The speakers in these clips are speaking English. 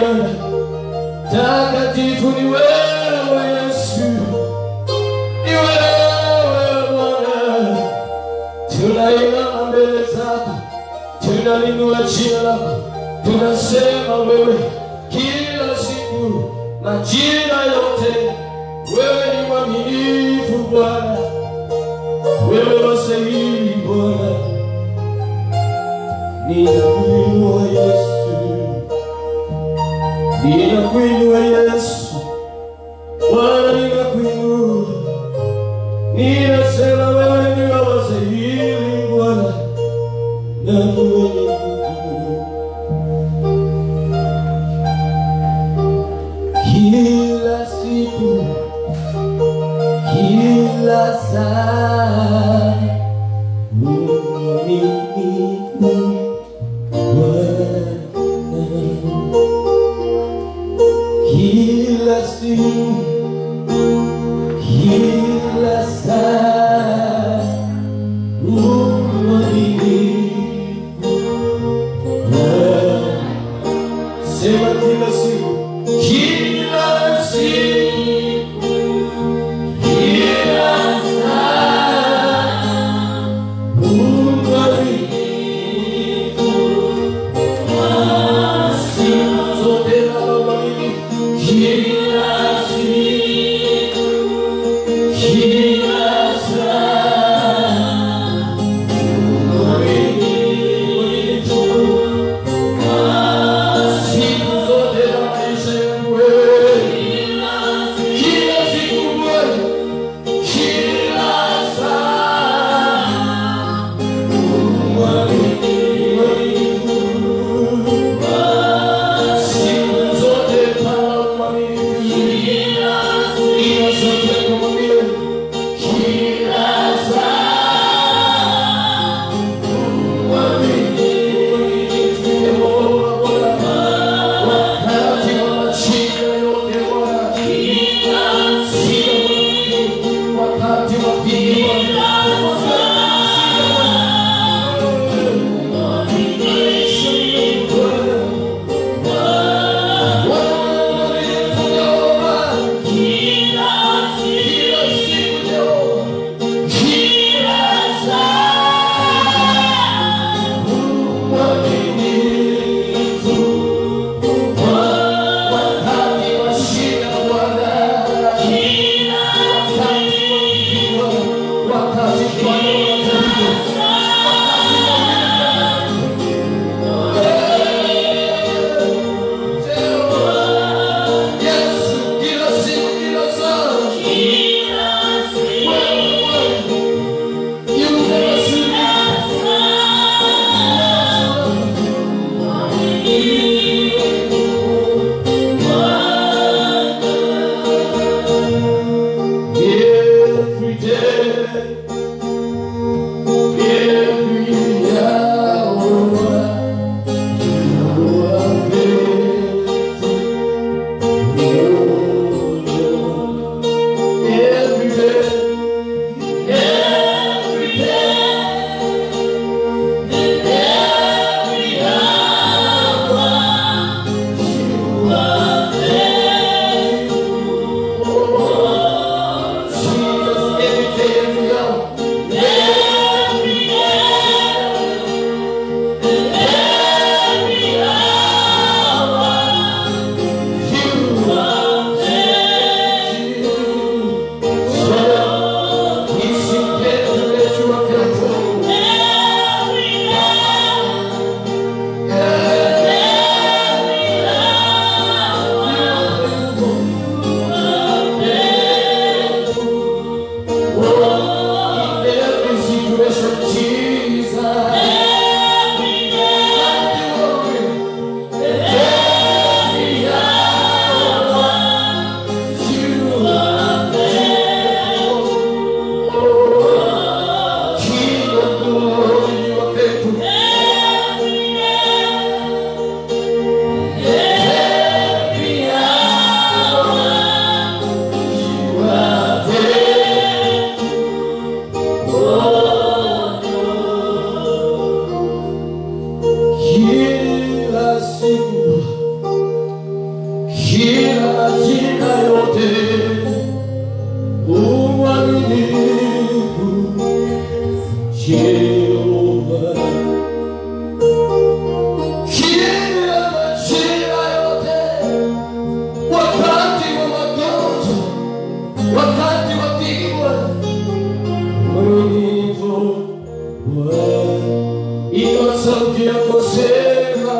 Bwana, takatifu ni wewe Yesu, ni wewe Bwana. Tunainama mbele zako, tunalinua jina lako, tunasema wewe kila siku, majira yote, wewe ni mwaminifu Bwana, wewe wastahili Bwana. Ninakuinua Yesu, ninakuinua Yesu, Bwana ninakuinua, ninasema wewe ni wastahili Bwana, na mwenye kila siku, kila saa, mwaminifu Bwana. Kila siku, kila saa, mwaminifu Bwana. Sema kila siku, kila siku, kila saa, mwaminifu Bwana. Siku zote na mwaminifu, kila siku, kila saa, mwaminifu Bwana. Siku zote na maisha yangu wewe, kila majira yote, umwaminifu Jehova. Kila majira yote, wakati wa magonjwa, wakati wa dhiki, mwaminifu Bwana. Inua sauti yako, sema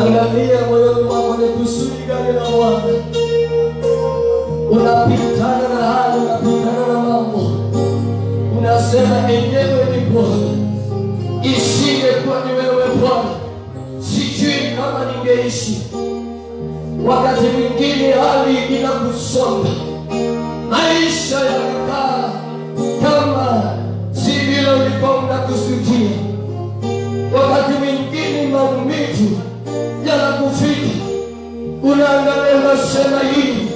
angalia moyoni mwako ni kusudi gani la Bwana. Unapitana na hali, unapitana na mambo, unasema enyewe ni Bwana, isingekuwa ni wewe Bwana, sijui kama ningeishi. Wakati mwingine hali inakusonga, maisha yanakaa kama si vile ulikuwa unakusudia. Wakati mwingine maumivu yanakufika, unaangalia unasema hii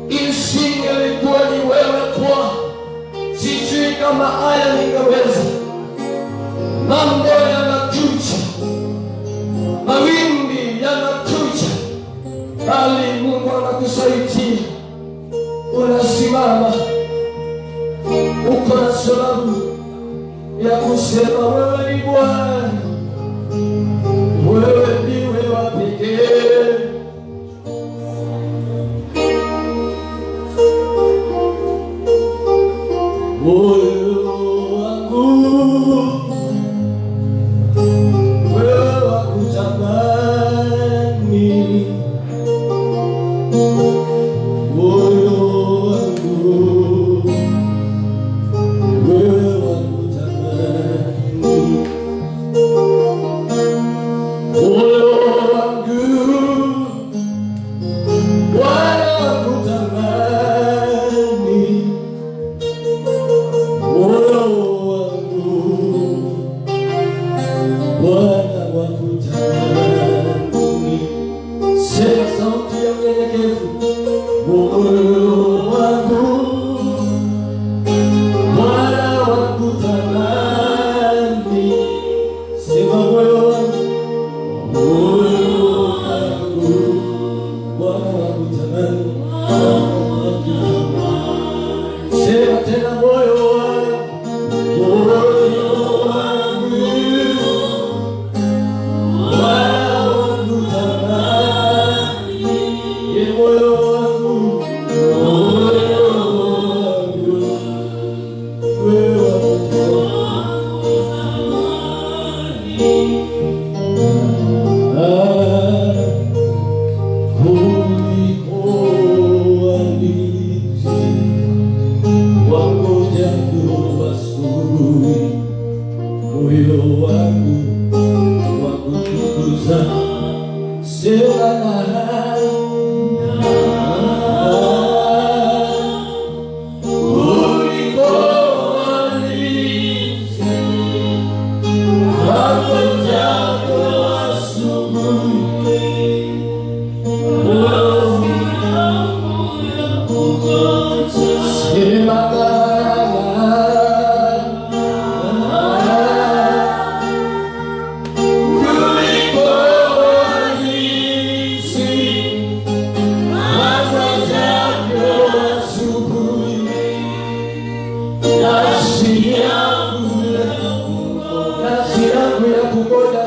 isingelikuwa ni wewe Bwana, sijui kama haya ningeweza. Mambo yanakuja, mawimbi yanakuja, bali Mungu anakusaidia. Unasimama, uko na sababu ya kusema wewe ni Bwana, wewe ndiwe wa pekee. Moyo wangu wewe wakutamani, moyo wangu wewe wakutamani, moyo wangu Bwana wakutamani, moyo wangu Bwana wakutamani. Sema sauti ya unyenyekevu, moyo wangu Bwana wakutamani. Sema moyo wangu, moyo wangu Bwana wakutamani. Sema tena moyo wangu, moyo wangu Bwana wakutamani. Ye moyo wangu, moyo wangu wewe wakutamani. Kuliko walinzi wangojavyo asubuhi, moyo wangu wakutukuza. Sema kuliko walinzi wangojavyo asubuhi, sema kuliko walinzi wangojavyo asubuhi, nafsi yangu ya kungoja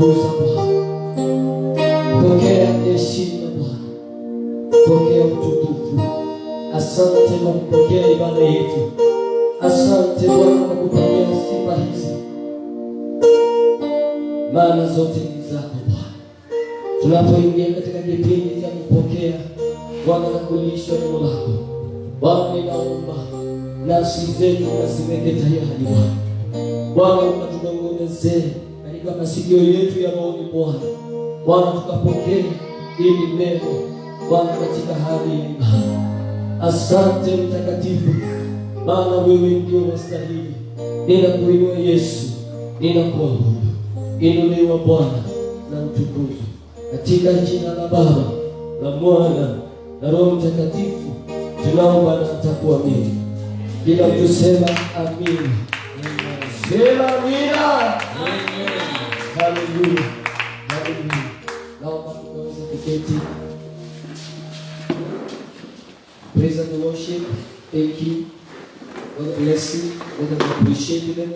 tunakutukuza Bwana. Pokea heshima Bwana, pokea utukufu. Asante kwa kupokea ibada yetu. Asante Bwana kwa kupokea sifa hizi, maana zote ni zako Bwana. Tunapoingia katika kipindi cha kupokea Bwana na kulishwa neno lako Bwana, ninaomba nafsi zetu ziweke tayari Bwana. Bwana, ukatudongozee katika masikio yetu ya roho Bwana. Bwana, tukapokee ili neno Bwana katika hali ya ibada. Asante Mtakatifu, maana wewe ndio wastahili. Ninakuinua Yesu, ninakuabudu. Inuliwa Bwana na utukuzwe katika jina la Baba, la Mwana na Roho Mtakatifu. Tunaomba na tutakuamini. Kila mtu sema amina. Sema amina. Haleluya. Haleluya. Naomba tukaweze kuketi. Praise and worship. Thank you. God bless you. God appreciate them.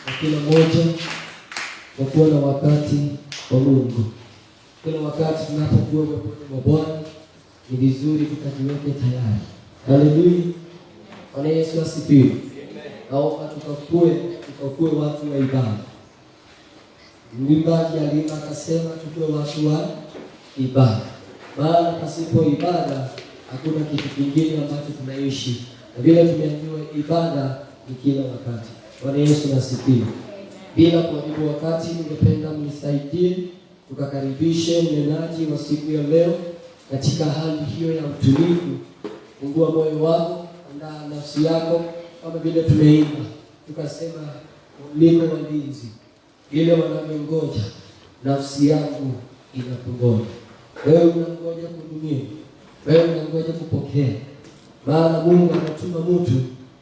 Kwa kila moja kwa kuwa na wakati wa Mungu. Kila wakati tunapokuwa kwa Bwana ni vizuri tukajiweke tayari. Haleluya. Bwana Yesu asifiwe. Naomba tukakue watu wa ibada. Mwimbaji aliimba akasema tukue watu wa ibada. Maana pasipo ibada hakuna kitu kingine ambacho tunaishi. Na vile tumeambiwa ibada ni kila wakati. Bwana Yesu asifiwe. Bila kuharibu wakati, ningependa mnisaidie tukakaribishe mnenaji wa siku ya leo katika hali hiyo ya utulivu. Fungua moyo wako, andaa nafsi yako, kama vile tumeimba tukasema mlingo wa walinzi ile wanavyongoja, nafsi yangu inakungoja. Wewe unangoja kuhudumia, wewe unangoja kupokea, maana Mungu anatuma mtu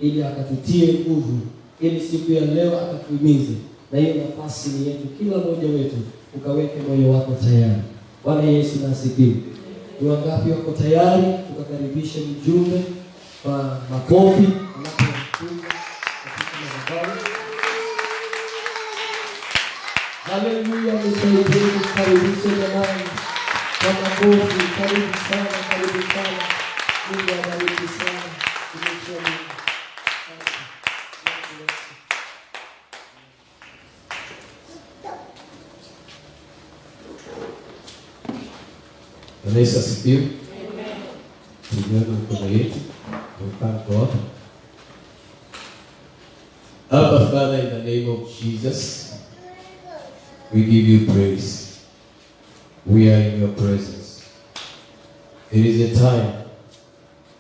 ili akatutie nguvu, ili siku ya leo akatuhimize. Na hiyo nafasi ni yetu, kila mmoja wetu ukaweke moyo wako tayari. Bwana Yesu asifiwe. Ni wangapi wako tayari? Tukakaribishe mjumbe kwa makofi anapofunga katika madhabahu. Haleluya. Msaidie kukaribisha jamani kwa makofi. Karibu sana, karibu sana. Mungu abariki sana. Bwana Yesu asifiwe. Tuinue mikono yetu. Thank God. Abba Father, in the name of Jesus, we give you praise. We are in your presence. It is a time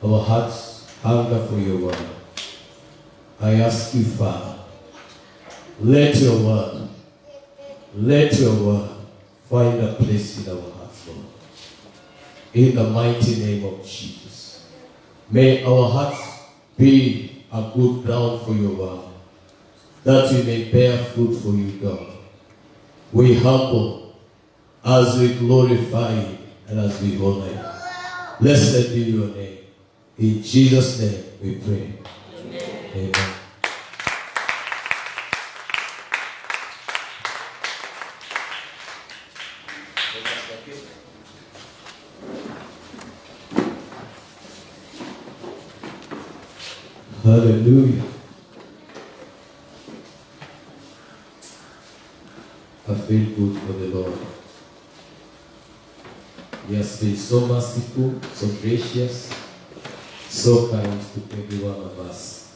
our hearts hunger for your word. I ask you, Father, let your word find a place in our hearts, Lord. In the mighty name of Jesus. May our hearts be a good ground for your word, that we may bear fruit for you, God. We humble as we glorify you and as we honor you. Blessed be your name. In Jesus' name we pray. Amen. Amen. Hallelujah. I feel good for the Lord. He has been so merciful, so gracious, so kind to every one of us.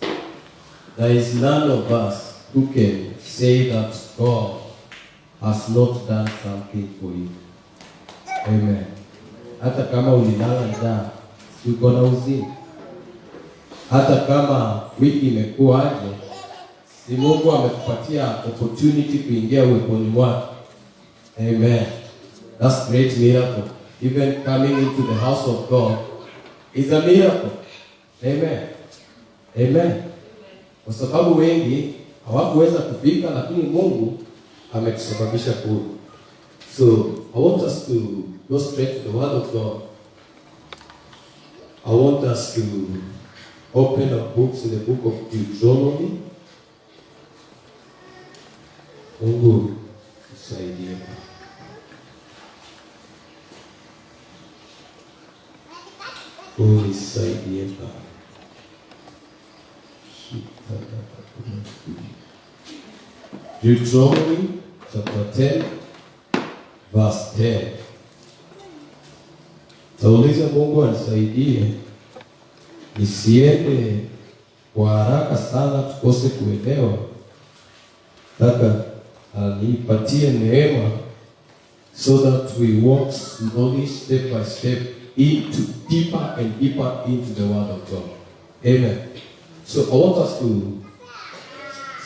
There is none of us who can say that God has not done something for you. Amen. Hata kama ulilala njaa, uko na uzima. Hata kama wiki imekuwa aje, si Mungu amekupatia opportunity kuingia uweponi mwake. Amen. That's great miracle. Even coming into the house of God is a miracle. Amen. Amen. Kwa sababu wengi hawakuweza kufika, lakini Mungu ametusababisha kuja. So I want us to go straight to the word of God. I want us to open our books in the book of Deuteronomy. Mungu tusaidie. Mungu nisaidie Baba. Deuteronomy chapter 10 verse 10. Tauliza Mungu anisaidie nisiende kwa haraka sana tukose kuelewa. Taka anipatie neema so that we walk slowly, step by step, into deeper and deeper into the Word of God. Amen. So I want us to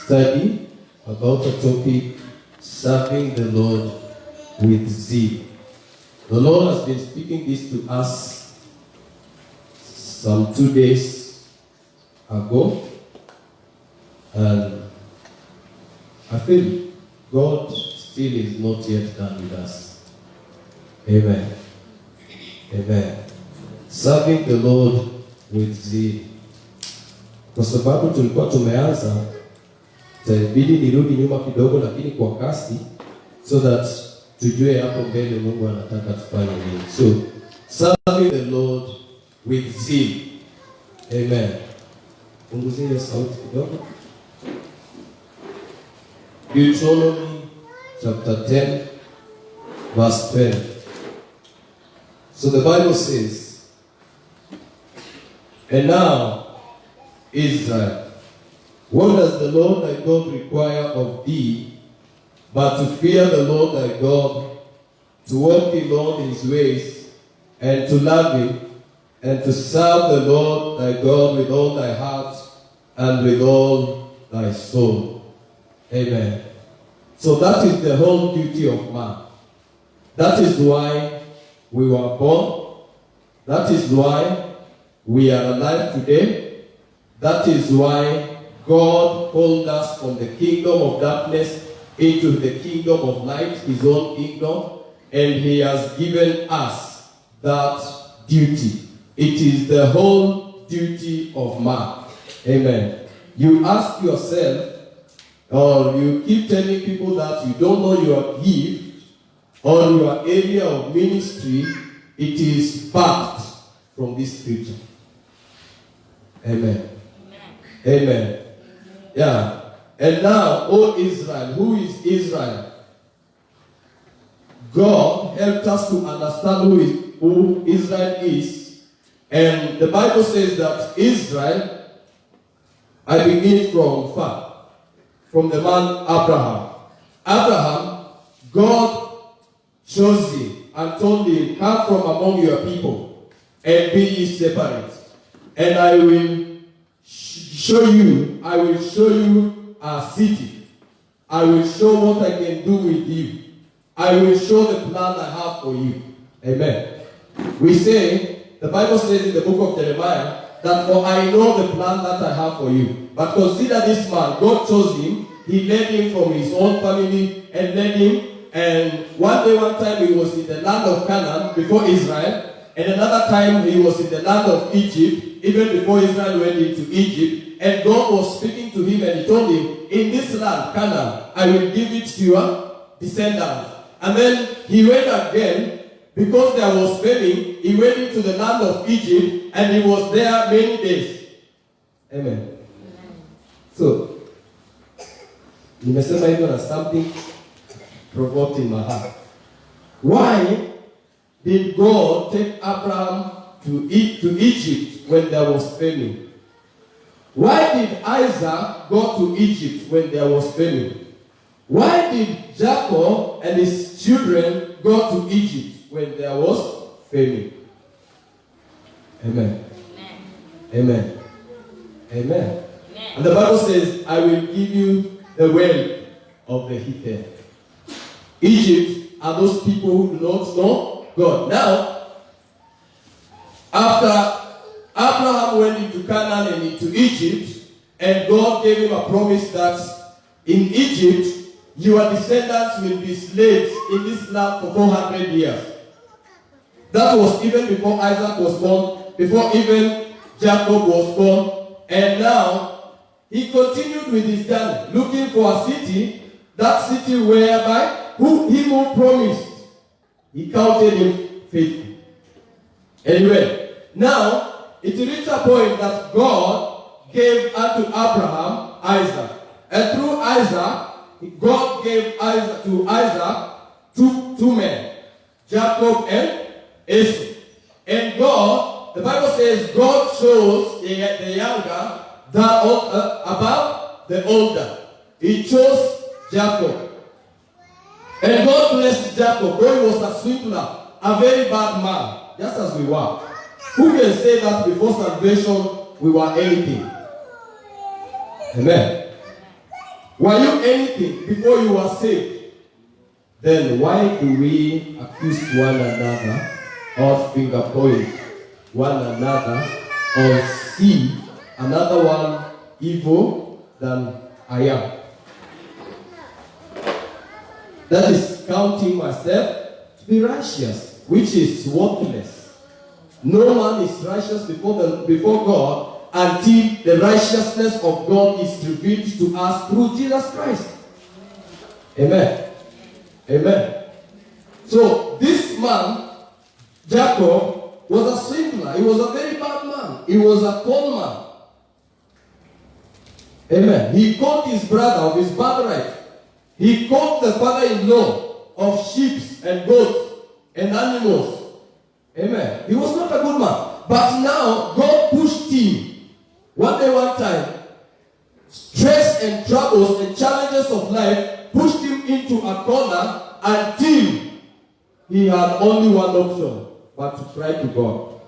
study about the topic, serving the Lord with zeal. The Lord has been speaking this to us some 2 days ago, and I feel God still is not yet done with us. Amen. Amen. Serving the Lord with zeal. Kwa sababu tulikuwa tumeanza, itabidi nirudi nyuma kidogo lakini kwa kasi, so that tujue hapo mbele Mungu anataka tufanye nini. So, serving the Lord with zeal. Amen. Punguzie sauti kidogo. Deuteronomy chapter 10 verse 12. So the Bible says, "And now, Israel, what does the Lord thy God require of thee, but to fear the Lord thy God, to walk in all his ways, and to love him, and to serve the Lord thy God with all thy heart and with all thy soul." Amen. So that is the whole duty of man. That is why we were born. That is why we are alive today. That is why God called us from the kingdom of darkness into the kingdom of light, his own kingdom, and he has given us that duty. It is the whole duty of man. Amen. You ask yourself, or you keep telling people that you don't know your gift or your area of ministry, it is backed from this scripture. Amen. Amen. Yeah. And now, O Israel, who is Israel? God helped us to understand who Israel is. And the Bible says that Israel, I begin from far. From the man Abraham. Abraham, God chose him and told him, "Come from among your people and be ye separate. And I will show you a city. I will show what I can do with you. I will show the plan I have for you." Amen. We say, the Bible says in the book of Jeremiah, that "For I know the plan that I have for you." But consider this man, God chose him, he led him from his own family and led him, and one time he was in the land of Canaan before Israel, and another time he was in the land of Egypt, even before Israel went into Egypt, and God was speaking to him and he told him, "In this land, Canaan, I will give it to your descendants." And then he went again, because there was famine, he went into the land of Egypt, and he was there many days. Amen. So, nimesema hivyo na something provoked in my heart. Why did God take Abraham to Egypt when there was famine? Why did Isaac go to Egypt when there was famine? Why did Jacob and his children go to Egypt when there was famine? Amen. Amen. Amen. And the Bible says, "I will give you the wealth of the Hittites." Egypt are those people who do not know God. Now, after Abraham went into Canaan and into Egypt, and God gave him a promise that in Egypt, your descendants will be slaves in this land for 400 years. That was even before Isaac was born, before even Jacob was born, and now he continued with his journey, looking for a city, that city whereby who promised. He counted him faithful. Anyway, now it reached a point that God gave unto Abraham Isaac. And through Isaac, God gave to Isaac two men, Jacob and Esau. And God, the Bible says, God chose the younger above the older. He chose Jacob. And God blessed Jacob, though he was a swindler, a very bad man, just as we were. Who can say that before salvation we were anything? Amen. Were you anything before you were saved? Then why do we accuse one another or finger point one another or see another one evil than I am? That is counting myself to be righteous, which is worthless. No man is righteous before God until the righteousness of God is revealed to us through Jesus Christ. Amen. Amen. So this man, Jacob, was a sinner. He was a very bad man. He was a con man. Amen. He caught his brother of his birthright. He caught the father-in-law of sheep and goats and animals. Amen. He was not a good man. But now, God pushed him. One day, one time, stress and troubles and challenges of life pushed him into a corner until he had only one option, but to cry to God.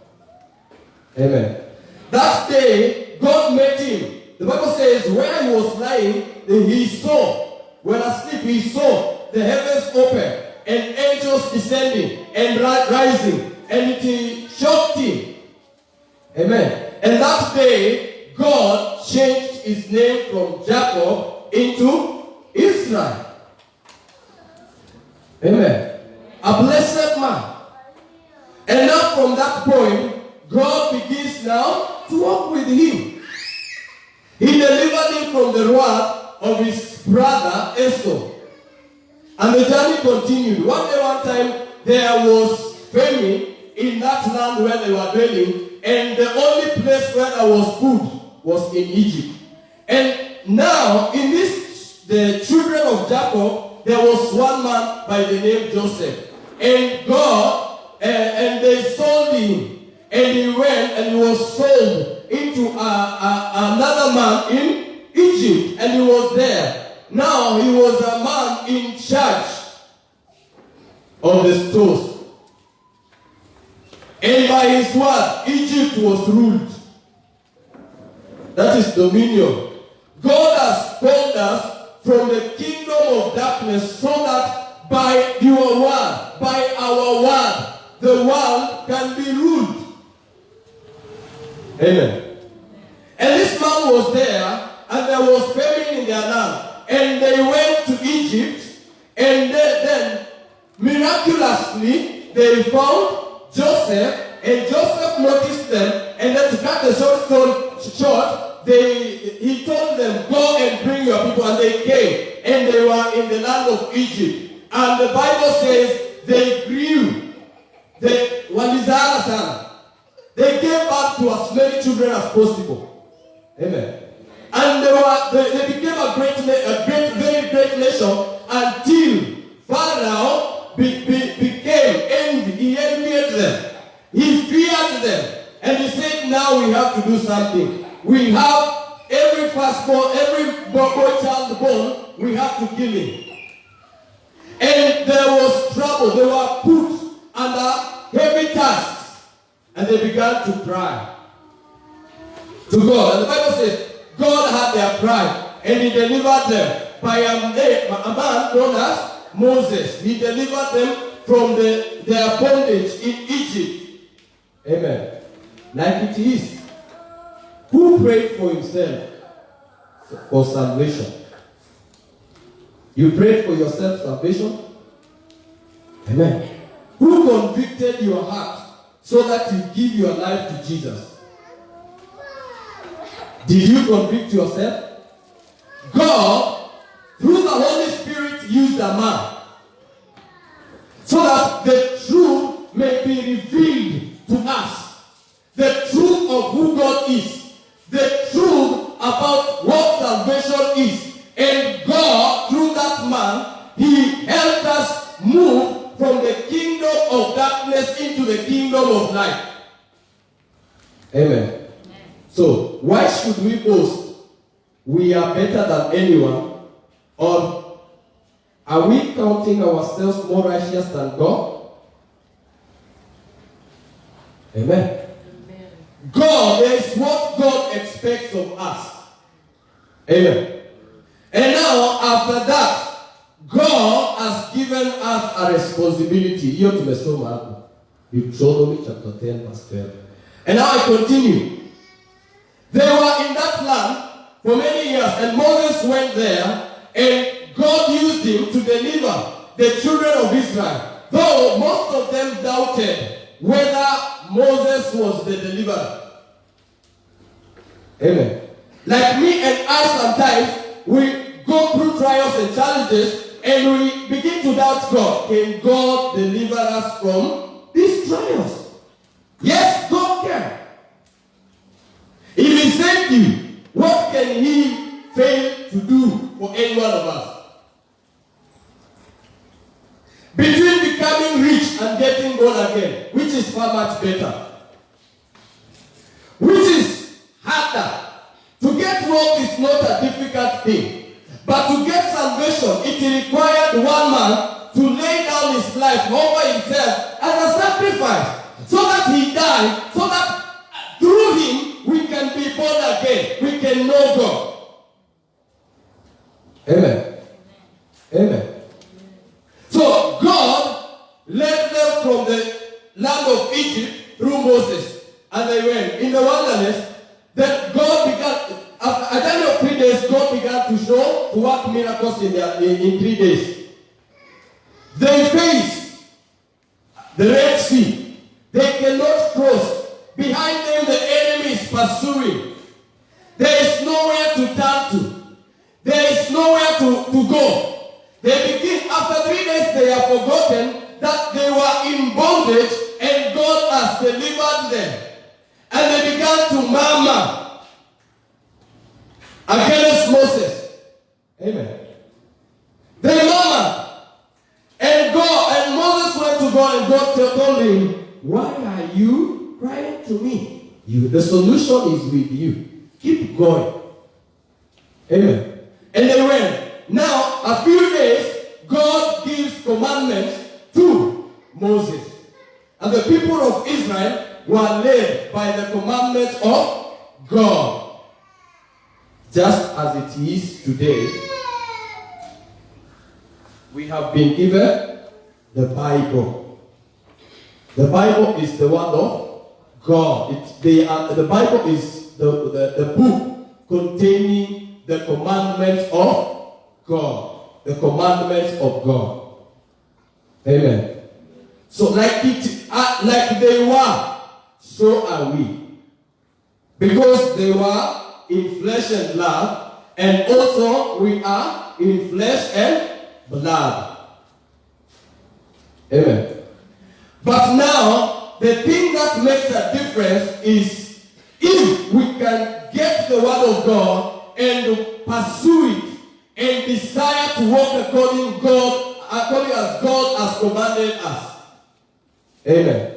Amen. That day, God met him. The Bible says, where he was lying, he saw, when asleep, he saw the heavens open and angels descending and rising, and it shocked him. Amen. And that day, God changed his name from Jacob into Israel. Amen. A blessed man. And now from that point, God begins now to walk with him. He delivered him from the wrath of his brother Esau. And the journey continued. One day, one time, there was famine in that land where they were dwelling. And the only place where there was food was in Egypt. And now, in the children of Jacob, there was one man by the name Joseph. And and they sold him. And he went and he was sold into another man in Egypt. And he was there. Now, he was a man in charge of the stores. And by his word, Egypt was ruled. That is dominion. God has called us from the kingdom of darkness so that by your word, by our word, the world can be ruled. Amen. And this man was there, and there was famine in their land. And they went to Egypt, and then miraculously, they found Joseph, and Joseph noticed them, and then to cut the short, he told them, go and bring your people, and they came, and they were in the land of Egypt. And the Bible says they grew, they gave birth to as many children as possible. Amen. And they became a very great nation until Pharaoh became envy. He envied them. He feared them. And he said, now we have to do something. We have every firstborn, every boy child born, we have to kill him. And there was trouble. They were put under heavy tasks. And they began to cry to God. And the Bible says, God had their cry, and he delivered them by a man known as Moses. He delivered them from their bondage in Egypt. Amen. Like it is. Who prayed for himself for salvation? You prayed for yourself salvation? Amen. Who convicted your heart so that you give your life to Jesus? Did you convict yourself? God, through the Holy Spirit, used a man so that the truth may be revealed to us. The truth of who God is. The truth about what salvation is. And God, through that man, He helped us move from the kingdom of darkness into the kingdom of light. Amen. So, why should we boast? We are better than anyone? Or are we counting ourselves more righteous than God? Amen. Amen. God is what God expects of us. Amen. And now, after that, God has given us a responsibility. Hiyo tumesoma hapo. Deuteronomy chapter 10 verse 12. And now I continue. They were in that land for many years, and Moses went there, and God used him to deliver the children of Israel. Though most of them doubted whether Moses was the deliverer. Amen. Like me and I sometimes, we go through trials and challenges, and we begin to doubt God. Can God deliver us from these trials? Yes, God can. If He saved you, what can He fail to do for any one of us? Between becoming rich and getting born again, which is far much better? Which is harder? To get wealth is not a difficult thing. But to get salvation, it required one man to lay down his life over himself as a sacrifice. So that he died, so that through him we can be born again. We can know God. Amen. Amen. So God led them from the land of Egypt through Moses. And they went in the wilderness. Then God began, at the end of 3 days, God began to work miracles in 3 days. They faced the Red Sea. They cannot cross. Behind them, the enemy is pursuing. There is nowhere to turn to. There is nowhere to go. They begin, after 3 days, they have forgotten that they were in bondage and God has delivered them. And they began to murmur against Moses. Amen. They murmured. And Moses went to God, and God told him, why are you crying to me? The solution is with you. Keep going. Amen. And they went. Now, a few days, God gives commandments to Moses. And the people of Israel were led by the commandments of God. Just as it is today, we have been given the Bible. The Bible is the word of God. The Bible is the book containing the commandments of God. The commandments of God. Amen. So like they were, so are we. Because they were in flesh and blood, and also we are in flesh and blood. Amen. But now, the thing that makes a difference is if we can get the word of God and pursue it and desire to walk according as God has commanded us. Amen.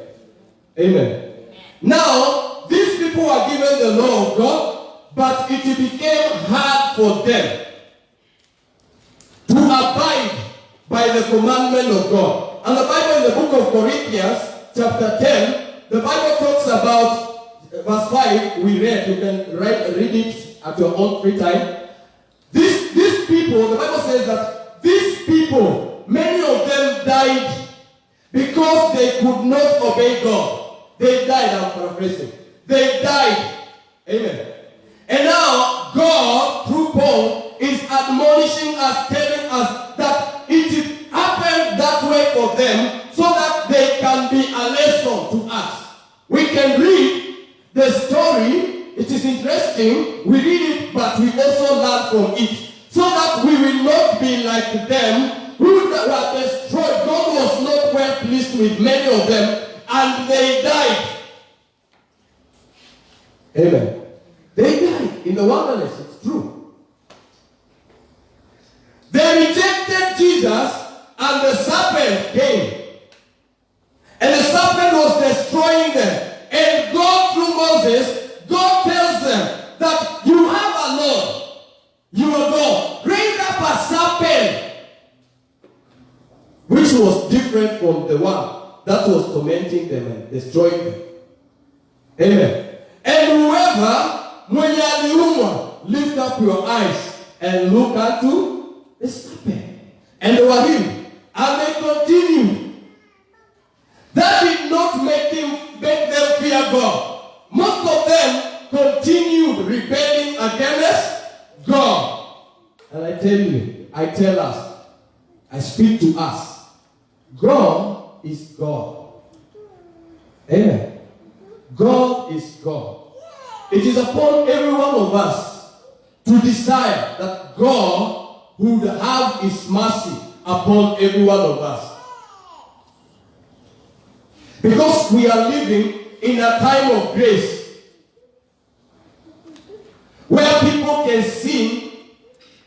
Amen. Now, these people were given the law of God, but it became hard for them to abide by the commandment of God. And the Bible in the book of Corinthians, chapter 10, the Bible talks about, verse 5, we read, you can read it at your own free time. These people, the Bible says that these people, many of them died because they could not obey God. They died, I'm paraphrasing. They died. Amen. And now, God, through Paul, is admonishing us, telling us that it happened that way for them so that they can be a lesson to us. We can read the story. It is interesting. interesting. We read it, but we also learn from it. So that we will not be like them who were destroyed. God was not well pleased with many of them, and they died. Amen. They died in the wilderness. It's true. They rejected Jesus, and the serpent came. And the serpent was destroying them. And God, through Moses, God tells them that you have a Lord. You will go. Raise up a serpent, which was different from the one that was tormenting them and destroying them. Amen. And whoever, mwenye aliumwa, lift up your eyes and look unto the serpent. And they were healed. And they continued. That did not make them fear God. Most of them continued rebelling against God. And I tell us, I speak to us. God is God. Amen. God is God. It is upon every one of us to desire that God would have His mercy upon every one of us. Because we are living in a time of grace where people can sin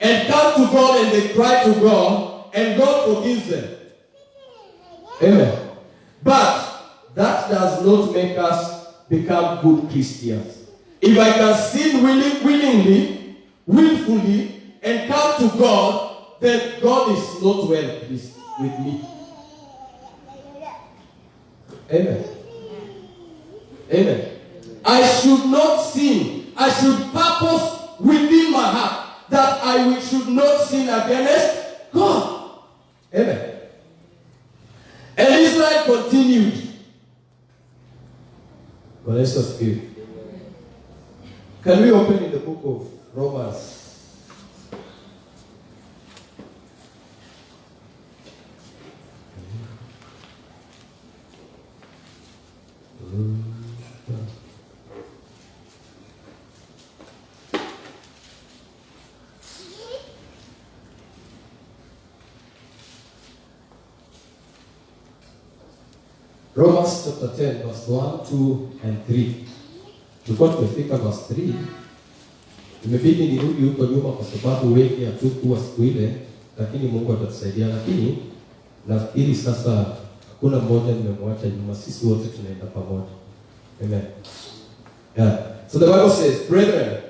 and come to God and they cry to God and God forgives them. Amen. But that does not make us become good Christians. If I can sin willingly, willfully, and come to God, then God is not well pleased with me. Amen. Amen. I should not sin. I should purpose within my heart that I should not sin against God. Amen. And Israel continued. Well, let's just give. Can we open in the book of Romans? Romans chapter 10 verse 1, 2 and 3. Tulikuwa tumefika verse 3. Imebidi nirudi huko nyuma kwa sababu wengi hatukuwa siku ile, lakini Mungu atatusaidia. Lakini nafikiri sasa hakuna mmoja nimemwacha nyuma, sisi wote tunaenda pamoja. Amen. Yeah. So the Bible says, brethren,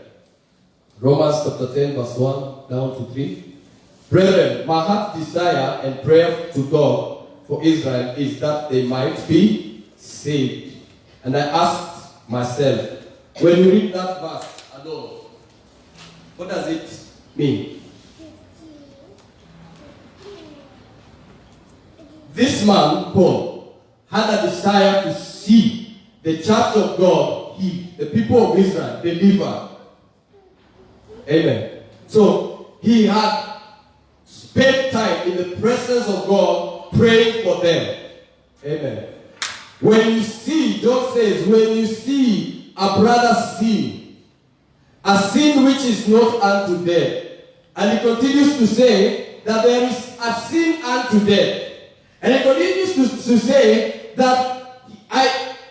Romans chapter 10 verse 1 down to 3. Brethren, my heart's desire and prayer to God for Israel is that they might be saved. And I asked myself, when you read that verse alone, what does it mean? This man, Paul, had a desire to see the church of God healed, the people of Israel delivered. Amen. So he had spent time in the presence of God praying for them. Amen. When you see, John says, when you see a brother sin, a sin which is not unto death, and he continues to say that there is a sin unto death, and he continues to say that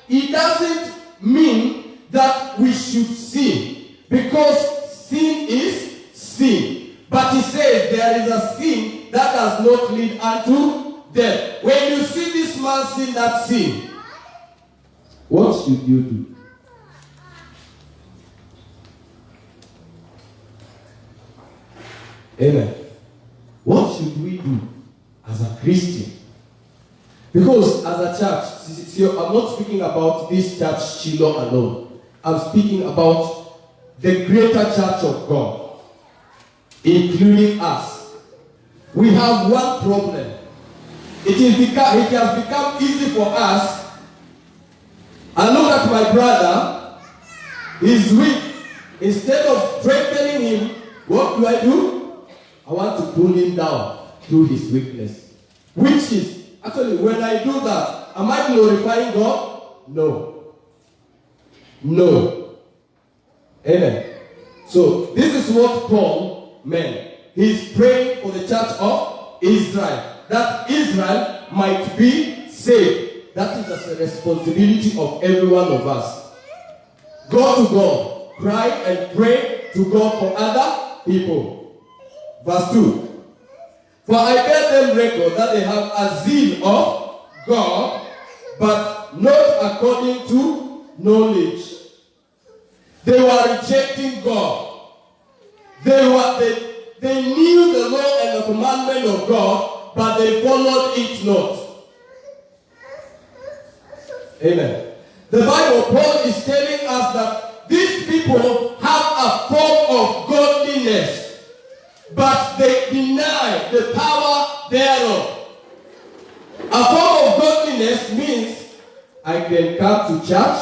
it doesn't mean that we should sin, because sin is sin. But he says there is a sin that does not lead unto death. When you see this man sin that sin, what should you do? Amen. What should we do as a Christian? Because as a church, I'm not speaking about this church Shiloh alone. I'm speaking about the greater church of God, including us. We have one problem. It has become easy for us. And look at my brother. He's weak. Instead of strengthening him, what do? I want to pull him down through his weakness. Which is, actually, when I do that, am I glorifying God? No. No. Amen. So this is what Paul meant. He's praying for the church of Israel, that Israel might be saved. That is the responsibility of every one of us. Go to God, cry and pray to God for other people. Verse 2. For I bear them record that they have a zeal of God, but not according to knowledge. They were rejecting God. They knew the law and the commandment of God, but they followed it not. Amen. The Bible, Paul is telling us that these people have a form of godliness, but they deny the power thereof. A form of godliness means I can come to church,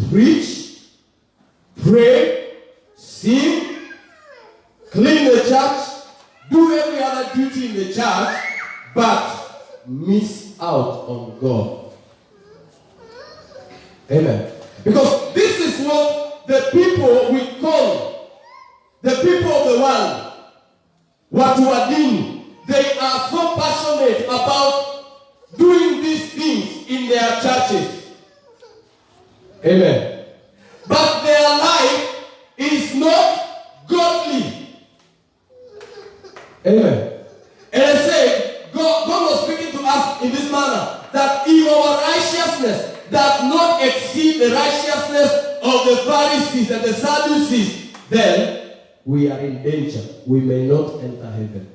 preach, pray, sing, clean the church, do every other duty in the church, but miss out on God. Amen. Because this is what the people we call the people of the world, what you are doing. They are so passionate about doing these things in their churches. Amen. But their life is not godly. Amen. And I said, God was speaking to us in this manner, that if our righteousness does not exceed the righteousness of the Pharisees and the Sadducees, then we are in danger. We may not enter heaven.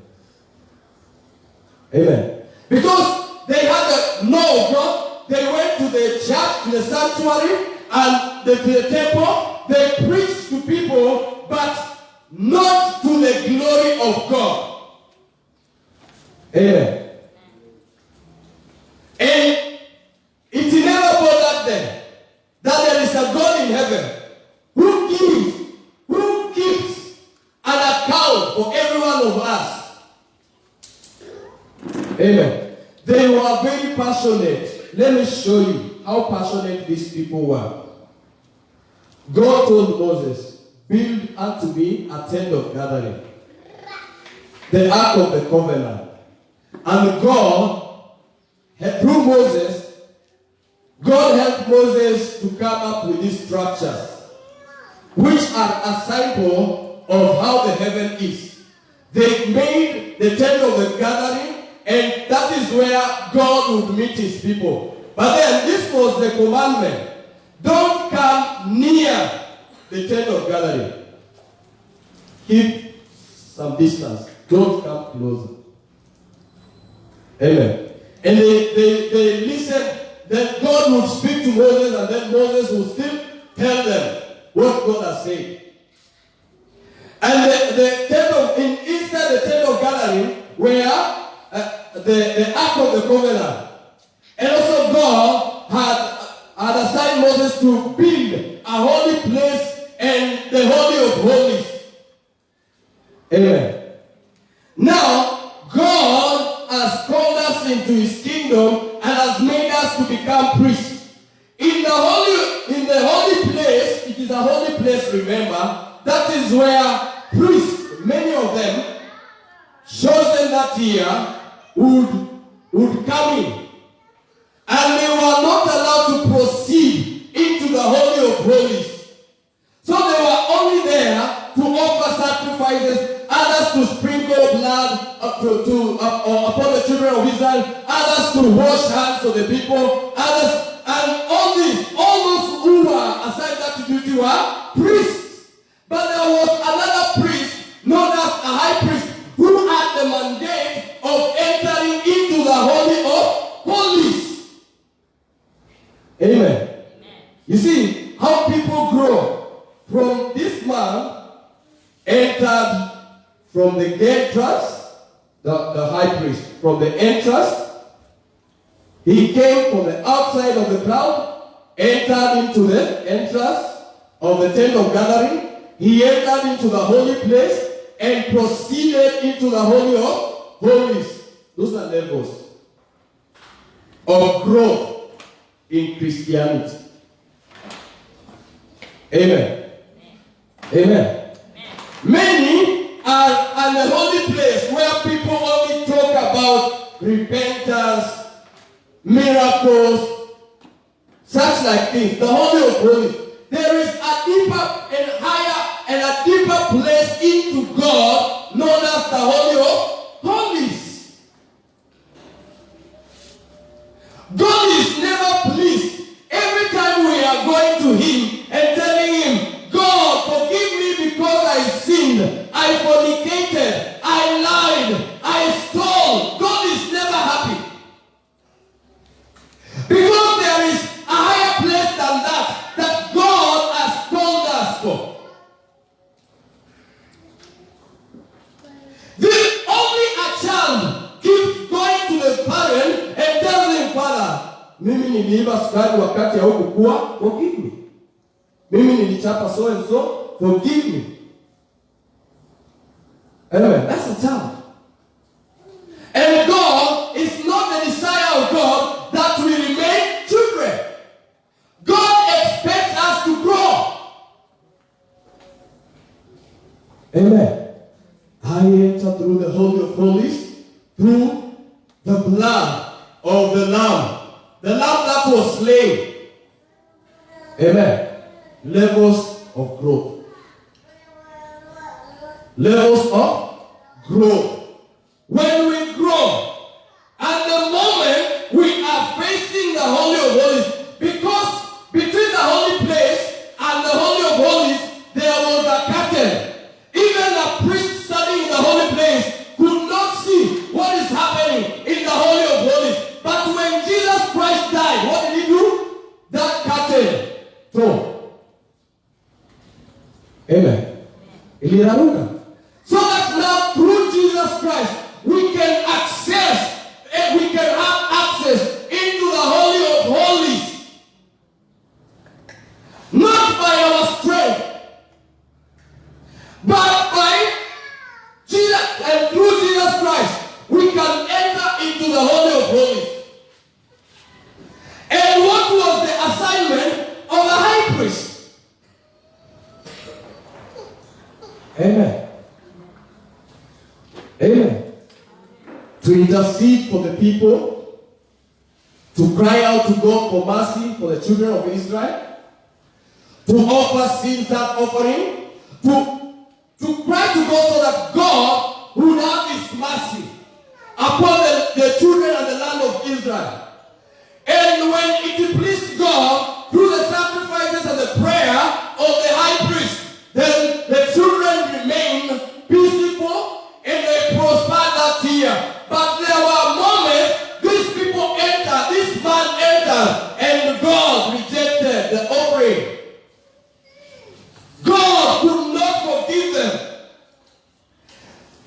Amen. Because they had a law of God, they went to the church, to the sanctuary, and to the temple. They preached to people, but not to the glory of God. Amen. And it never bothered them that there is a God in heaven who keeps an account for every one of us. Amen. They were very passionate. Let me show you how passionate these people were. God told Moses, build unto me a tent of gathering, the ark of the covenant. And God, through Moses, God helped Moses to come up with these structures, which are a symbol of how the heaven is. They made the tent of the gathering, and that is where God would meet his people. But then this was the commandment. Don't come near the tent of gathering. Keep some distance. Don't come closer. Amen. And they listened. Then God would speak to Moses, and then Moses would still tell them what God has said. And the tent of, inside the tent of gathering were the ark of the covenant. And also God had assigned Moses to build a holy place and the Holy of Holies. Amen. Now, God has called us into his kingdom and has made us to become priests. In the holy place, it is a holy place, remember, that is where priests, many of them, chosen that year, would come in. And they were not allowed to proceed into the Holy of Holies. So they were only there to offer sacrifices, others to sprinkle blood upon the children of Israel, others to wash hands of the people, others, and all those who were assigned that duty were priests. But there was another priest, known as a high priest, who had the mandate of entering into the Holy of Holies. Amen. You see how people grow. From this man entered from the entrance, the high priest, from the entrance, he came from the outside of the crowd, entered into the entrance of the tent of gathering, he entered into the holy place, and proceeded into the Holy of Holies. Those are levels of growth in Christianity. Amen. Amen. Many are the holy place where people only talk about repentance, miracles, such like things. The Holy of Holies. There is a deeper and higher and a deeper place into God known as the Holy of Holies. God is never pleased every time we are going to Him and telling Him, God, forgive me because I sinned, I fornicated, I lied, I stole. God is never happy. Because there is a higher place than that God has called us for. Only a child keeps going to the parent and tells him, Father, mimi niliiba sukari wakati haukuwa, forgive me. Mimi nilichapa so and so, forgive me. Anyway, that's a child. And God is not the desire of God that we remain children. God expects us to grow. Amen. I enter through the Holy of Holies through the blood of the Lamb. The Lamb that was slain. Amen. Levels of growth. Levels of growth. When we grow, at the moment we are facing the Holy of Holies, because between the holy place and the Holy of Holies there was a curtain. Even a priest standing in the holy place could not see what is happening in the Holy of Holies. But when Jesus Christ died, what did He do? That curtain torn. Amen. Iliraruka. So that now through Jesus Christ we can access and we can have access into the Holy of Holies. Not by our strength, but by Jesus, and through Jesus Christ we can enter into the Holy of Holies. And what was the assignment of a high priest? Amen. Amen. To intercede for the people, to cry out to God for mercy for the children of Israel, to offer sin-tax offering, to cry to God so that God would have His mercy upon the children and the land of Israel. And when it pleased God through the sacrifices and the prayer of the high priest, then the children remained peaceful and they prospered that year. But there were moments these people entered, this man entered, and God rejected the offering. God could not forgive them.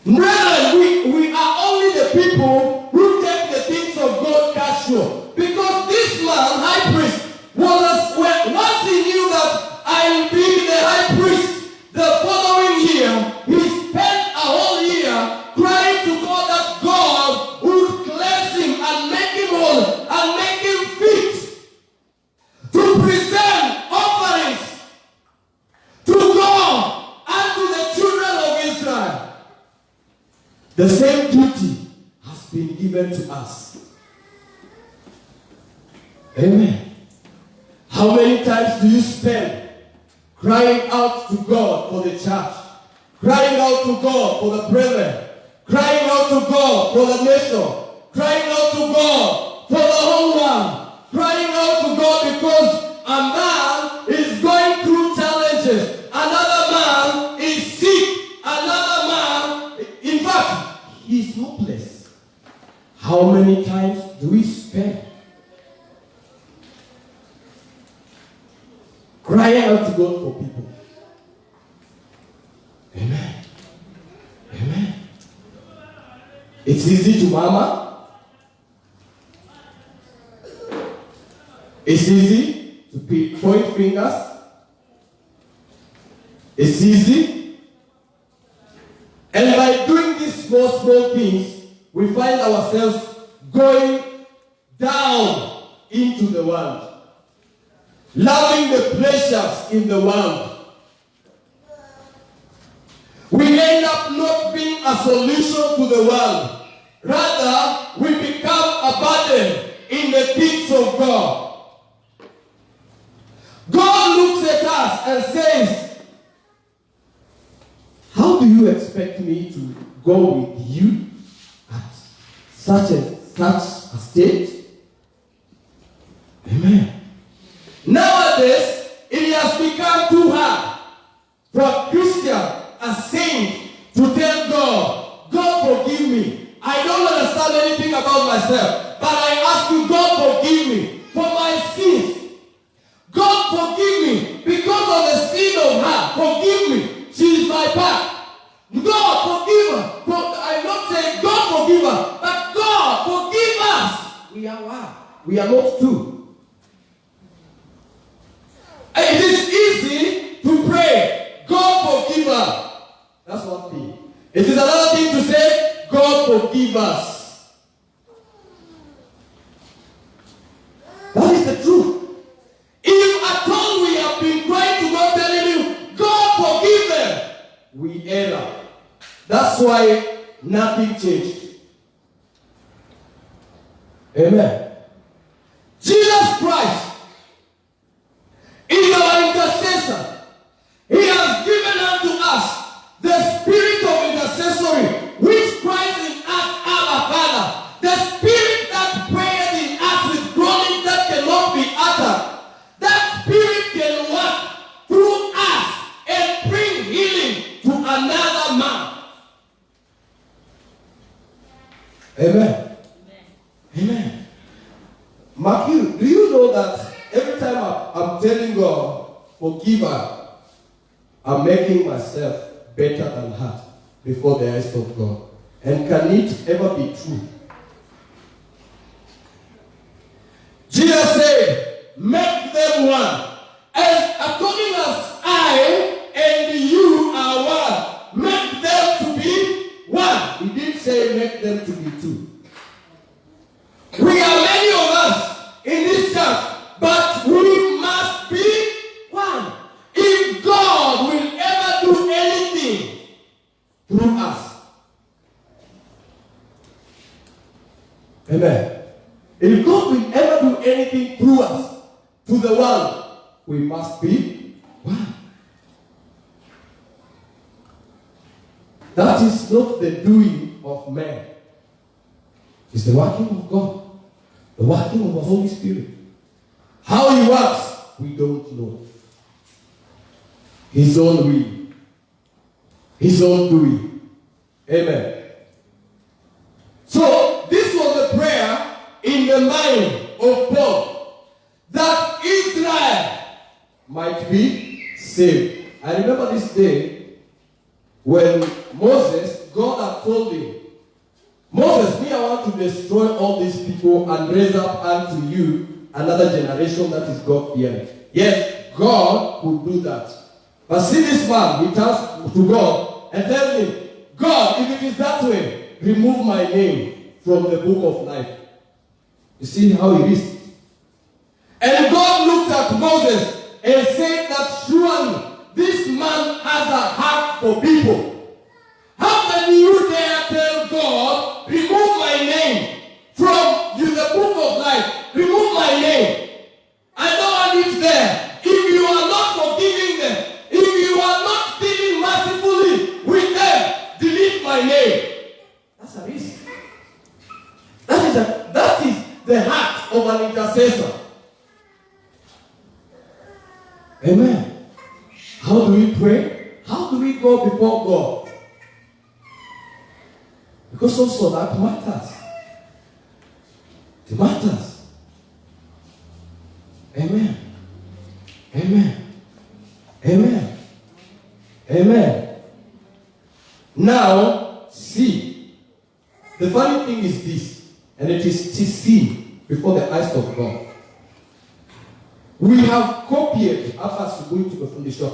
Brethren, we are only the people who take the things of God casual. Because this man, high priest, once he knew that I will be the high priest, the following year, he spent a whole year crying to God that God would cleanse him and make him whole and make him fit to present offerings to God and to the children of Israel. The same duty has been given to us. Amen. How many times do you spend crying out to God for the church, crying out to God for the brethren, crying out to God for the nation, crying out to God for the whole world, crying out to God because a man is going through challenges, another man is sick, another man, in fact, he's hopeless. How many times do we spend crying out to God for people? Amen. Amen. It's easy to murmur. It's easy to point fingers. It's easy. And by doing these small things, we find ourselves going down into the world, loving the pleasures in the world. up not being a solution to the world. Rather, we become a burden in the things of God. God looks at us and says, how do you expect me to go with you at such a state? Amen. Nowadays, it has become too hard for a Christian, a saint, to tell God, God forgive me. I don't understand anything about myself, but I ask you, God forgive me for my sins. God forgive me because of the sin of her. Forgive me. She is my part. God forgive her. I'm not saying God forgive her, but God forgive us. We are one. We are not two. It is easy to pray, God forgive her. That's one thing. It is another thing to say, God forgive us. That is the truth. If at all we have been trying to go telling you, God forgive them, we err. That's why nothing changed. Amen. Jesus Christ is our intercessor. He has given unto us the spirit of intercessory, which cries in us, Abba Father. The spirit that prayed in us with groanings that cannot be uttered. That spirit can work through us and bring healing to another man. Amen. Amen. Matthew, do you know that every time I'm telling God, forgive her, I'm making myself better than her before the eyes of God? And can it ever be true? Jesus said, make them one. As according as I and you are one, make them to be one. He didn't say make them to be two. We are many of us in this church, but we must be one. If God will ever do anything through us. Amen. If God will ever do anything through us to the world, we must be one. That is not the doing of man. It's the working of God. The working of the Holy Spirit. How He works, we don't know. His own will. His own doing. Amen. So, this was the prayer in the mind of Paul, that Israel might be saved. I remember this day when Moses, God had told him, Moses, me, I want to destroy all these people and raise up unto you another generation that is God-fearing. Yes, God could do that. But see this man, he turns to God and tells him, God, if it is that way, remove my name from the book of life. You see how it is. And God looked at Moses and said that surely this man has a heart for people. How can you dare tell God, remove my name from the book of life? Remove my name. I don't want it there. If you are not forgiving them, if you are not dealing mercifully with them, delete my name. That's a risk. That is the heart of an intercessor. Amen. How do we pray? How do we go before God? Because also that matters. It matters. Amen. Amen. Amen. Amen. Now, see. The funny thing is this, and it is seen before the eyes of God. We have copied, after going to the foundation,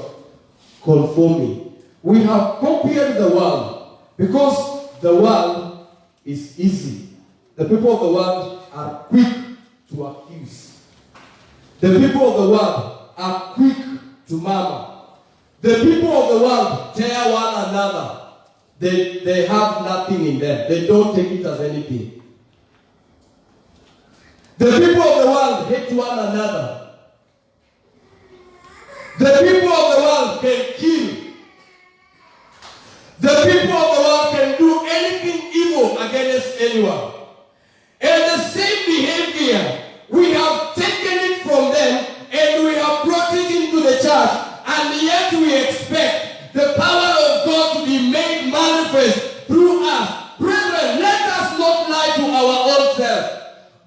conforming. We have copied the world because the world is easy. The people of the world are quick to accuse. The people of the world are quick to murmur. The people of the world tear one another. they have nothing in them. They don't take it as anything. The people of the world hate one another. The people of the world can kill. The people of the world can do anything evil against anyone. And the same behavior, we have taken it from them and we have brought it into the church, and yet we expect the power of God to be made manifest through us. Brethren, let us not lie to our own selves.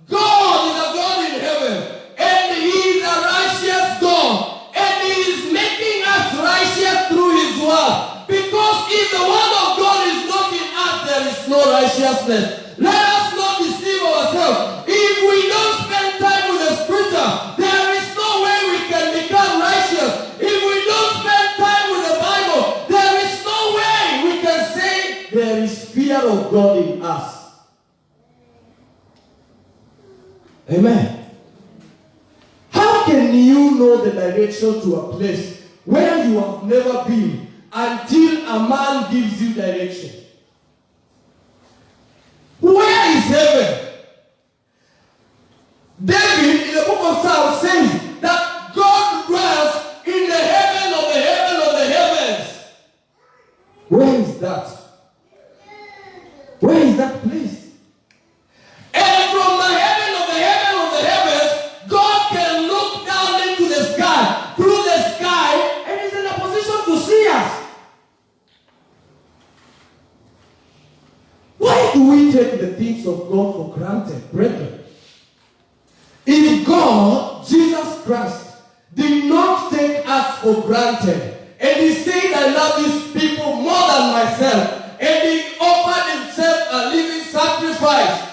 God is a God in heaven, and He is a righteous God, and He is making us righteous through His word. Because if the word of God is not in us, there is no righteousness. Let us not deceive ourselves. If we don't spend time with the Scripture, there is no way we can become righteous. If we don't spend time with the Bible, there is no way we can say there is fear of God in us. Amen. How can you know the direction to a place where you have never been until a man gives you direction? Where is heaven? David in the book of Psalms says that God dwells in the heaven of the heaven of the heavens. Where is that? Where is that place? And from the heaven of the heaven of the heavens, God can look down into the sky, through the sky, and is in a position to see us. Why do we take the things of God for granted, brethren? If God, Jesus Christ, did not take us for granted, and He said, I love these people more than myself, and He offered Himself a living sacrifice,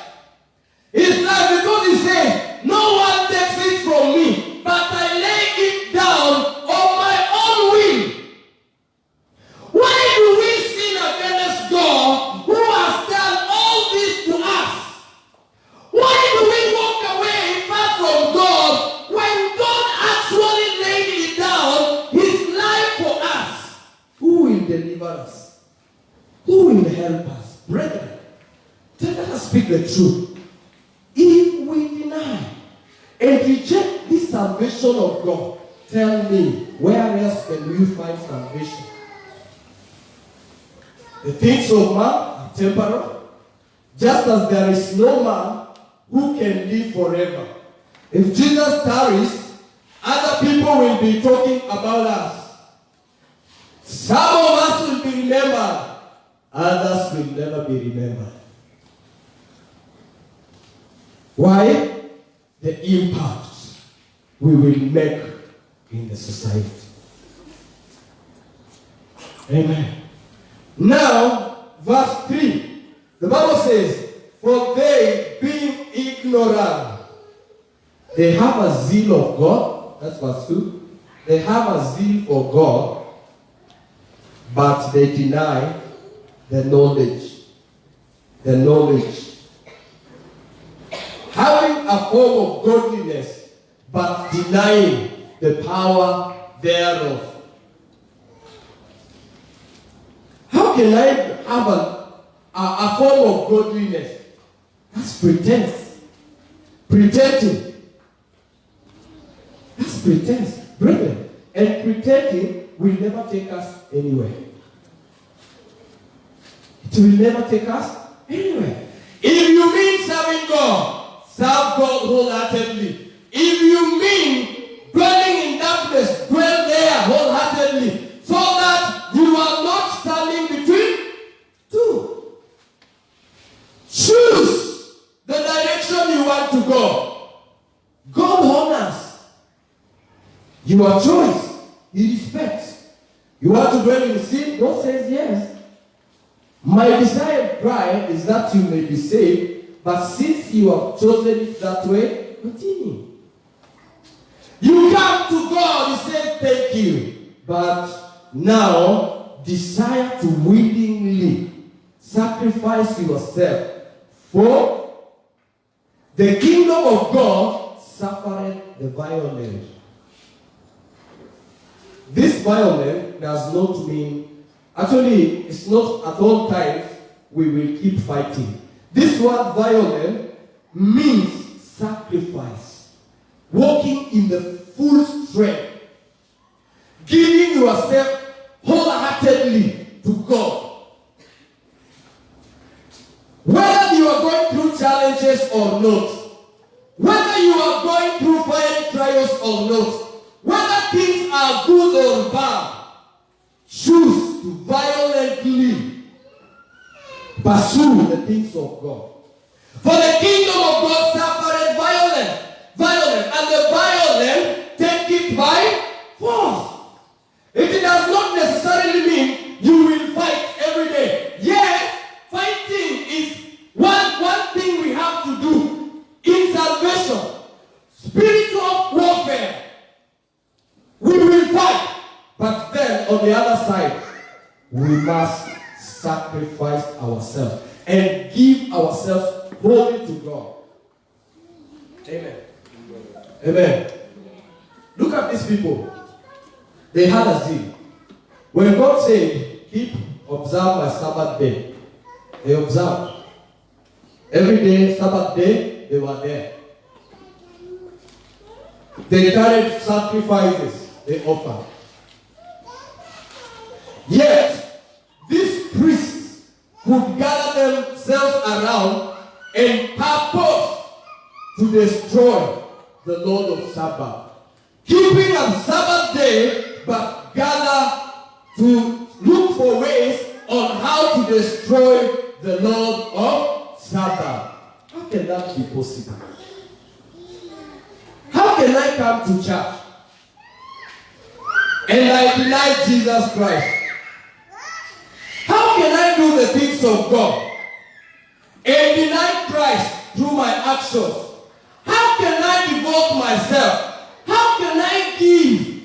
His life, because He said, no one takes it from me, but I lay it down on my own will. Why do we sin against God who has done all this to us? Why do we walk away far from God when God actually laid it down, His life for us? Who will deliver us? Who will help us? Brethren, let us speak the truth. If we deny and reject this salvation of God, tell me, where else can we find salvation? The things of man are temporal, just as there is no man who can live forever. If Jesus tarries, other people will be talking about us. Some of us will be remembered, others will never be remembered. Why? The impact we will make in the society. Amen. Now, verse 3, the Bible says, for they being ignorant, they have a zeal of God. That's verse 2. They have a zeal for God, but they deny the knowledge. The knowledge. Having a form of godliness, but denying the power thereof. How can I have a form of godliness? That's pretense. Pretending. That's pretense. Brethren. And pretending will never take us anywhere. It will never take us anywhere. If you mean serving God, serve God wholeheartedly. If you mean dwelling in darkness, dwell there wholeheartedly. So that you are not standing between two. Choose the direction you want to go. God honors your choice. He respects. You want to dwell in sin? God says yes. My desired prayer is that you may be saved, but since you have chosen it that way, continue. You come to God, He says thank you, but now desire to willingly sacrifice yourself, for the kingdom of God suffered the violent. This violent does not mean Actually, it's not at all times we will keep fighting. This word violent means sacrifice. Walking in the full strength. Giving yourself wholeheartedly to God. Whether you are going through challenges or not, whether you are going through fiery trials or not, whether things are good or bad, choose to violently pursue the things of God. For the kingdom of God suffered violence, and the violent take it by force. It does not necessarily mean you will fight every day. Yes, fighting is one thing we have to do in salvation. Spiritual warfare. We will fight. But then on the other side, we must sacrifice ourselves and give ourselves wholly to God. Amen. Amen. Look at these people. They had a zeal. When God said, observe my Sabbath day, they observed. Every day, Sabbath day, they were there. They carried sacrifices they offered. Yet, these priests could gather themselves around and purpose to destroy the Lord of Sabbath. Keeping a Sabbath day, but gather to look for ways on how to destroy the Lord of Sabbath. How can that be possible? How can I come to church and I deny Jesus Christ? How can I do the things of God and deny Christ through my actions? How can I devote myself? How can I give?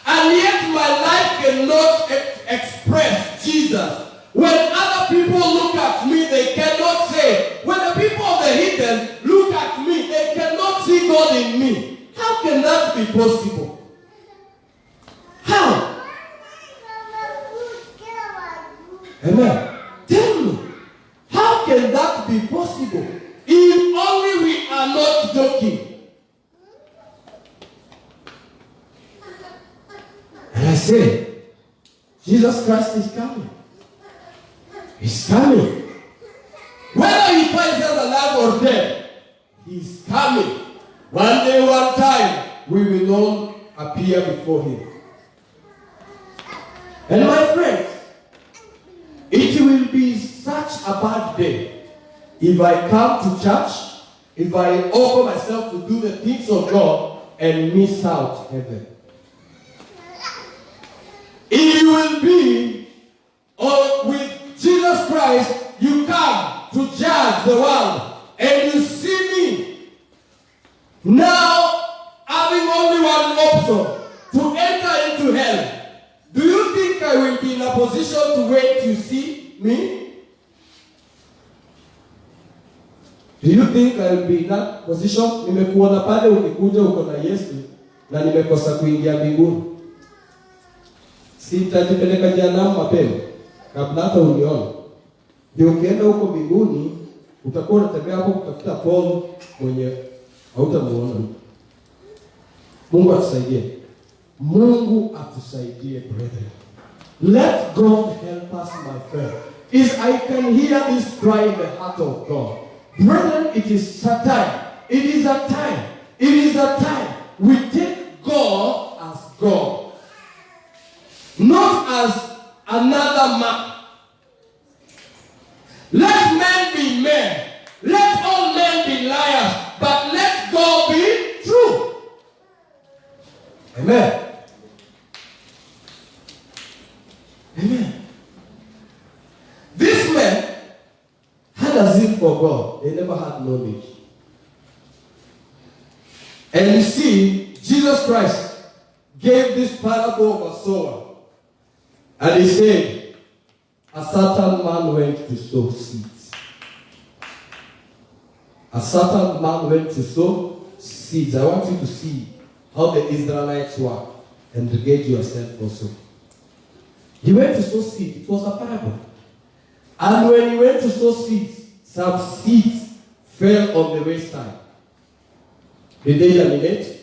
And yet my life cannot express Jesus. When other people look at me, they cannot say. When the people of the heathen look at me, they cannot see God in me. How can that be possible? How? Amen. Tell me, how can that be possible? If only we are not joking. And I say, Jesus Christ is coming. He's coming. Whether he finds us alive or dead, he's coming. One day, one time, we will all appear before him. And my friends, it will be such a bad day if I come to church, if I offer myself to do the things of God and miss out heaven. It will be, or with Jesus Christ, you come to judge the world and you see me now having only one option, to enter into hell. Do you think I will be in a position to wait to see me? Do you think I will be in that position? Nimekuona pale ukikuja uko na Yesu na nimekosa kuingia mbinguni. Sitajipeleka jehanamu mapema kabla hata unione. Ndio ukienda huko mbinguni utakuwa unatembea hapo kutafuta Paul mwenye hautamuona. Mungu atusaidie. Mungu atusaidie, brethren. Let God help us, my friend. I can hear this cry in the heart of God. Brethren, it is a time. It is a time. It is a time. We take God as God. Not as another man. Let men be men. Let all men be liars. But let God be true. Amen. Amen. These men had a zeal for God. They never had knowledge. And you see, Jesus Christ gave this parable of a sower. And he said, a certain man went to sow seeds. A certain man went to sow seeds. I want you to see how the Israelites work and engage yourself also. He went to sow seed. It was a parable. And when he went to sow seeds, some seeds fell on the wayside. Did they germinate?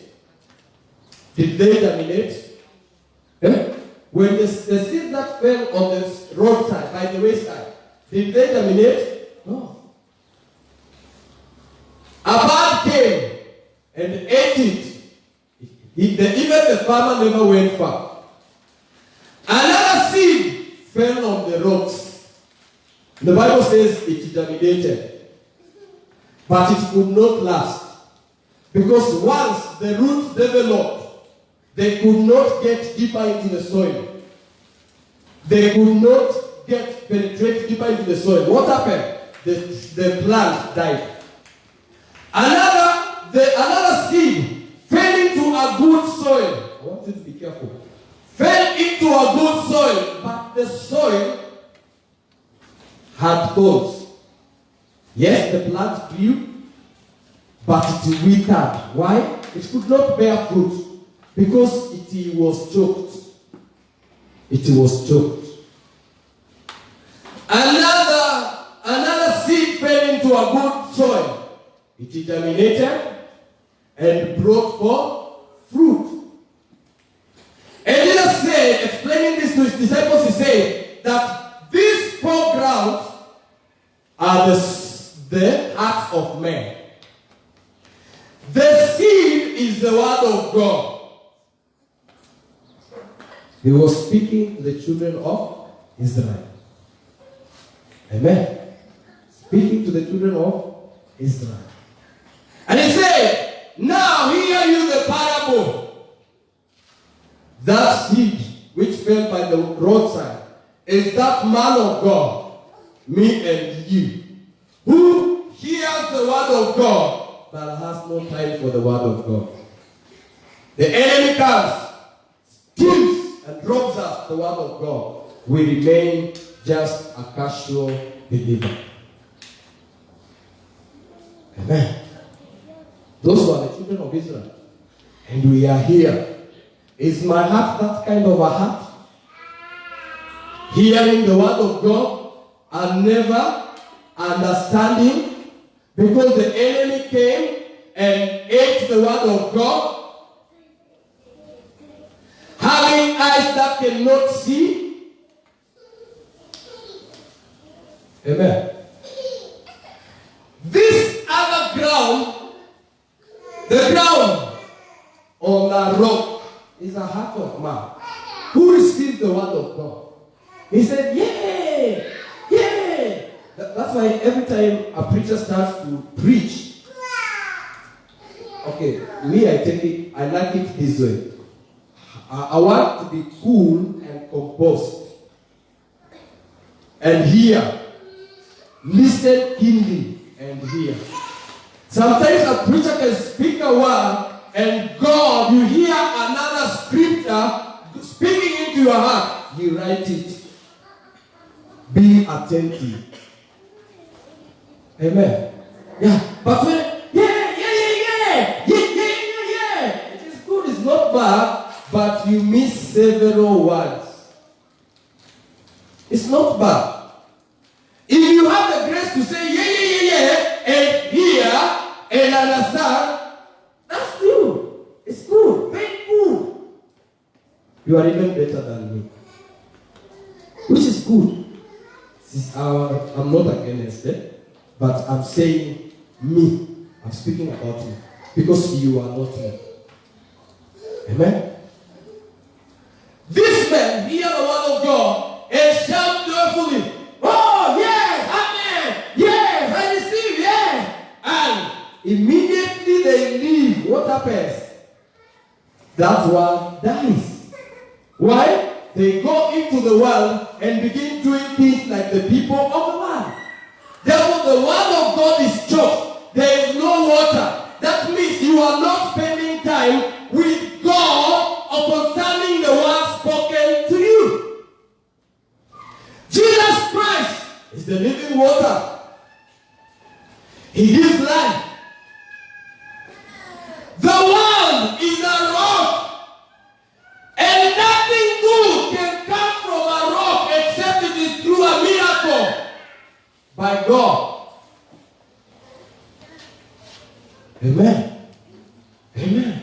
Did they germinate? Eh? When the seeds that fell on the roadside, by the wayside, did they germinate? No. A bird came and ate it. Even the farmer never went far. Another seed fell on the rocks. The Bible says it germinated. But it could not last. Because once the roots developed, they could not get deeper into the soil. They could not penetrate deeper into the soil. What happened? The plant died. Another seed fell into a good soil. I want you to be careful. Fell into a good soil, but the soil had thorns. Yes, the plant grew, but it withered. Why? It could not bear fruit because it was choked. It was choked. Another seed fell into a good soil. It germinated and brought forth fruit. And Jesus said, explaining this to his disciples, he said that these four grounds are the hearts of men. The seed is the word of God. He was speaking to the children of Israel. Amen. Speaking to the children of Israel. And he said, now hear you the parable. That seed which fell by the roadside is that man of God, me and you, who hears the word of God, but has no time for the word of God. The enemy comes, steals, and robs us the word of God. We remain just a casual believer. Amen. Those were the children of Israel. And we are here. Is my heart that kind of a heart? Hearing the word of God and never understanding, because the enemy came and ate the word of God. Having eyes that cannot see. Amen. This other ground, the ground on the rock, is a heart of man who received the word of God. He said, yay, yay. That's why every time a preacher starts to preach, okay, me, I like it this way. I want to be cool and composed. And hear. Listen keenly and hear. Sometimes a preacher can speak a word and God, you hear another scripture speaking into your heart. You write it. Be attentive. Amen. Yeah. But when, yeah. It is good, it's not bad, but you miss several words. It's not bad. If you have the grace to say yeah, and hear and understand, that's good. It's good. Very good. You are even better than me. Which is good. I'm not against it, but I'm saying me. I'm speaking about me. Because you are not me. Amen? This man hear the word of God and shout joyfully, oh, yes, amen, yes, I receive, yes. And immediately they leave. What happens? That one dies. Why? They go into the world and begin doing things like the people of the world. Therefore, the word of God is choked. There is no water. That means you are not spending time with God concerning the word spoken to you. Jesus Christ is the living water. He gives life. The world is a rock. And nothing good can come from a Amen. Amen.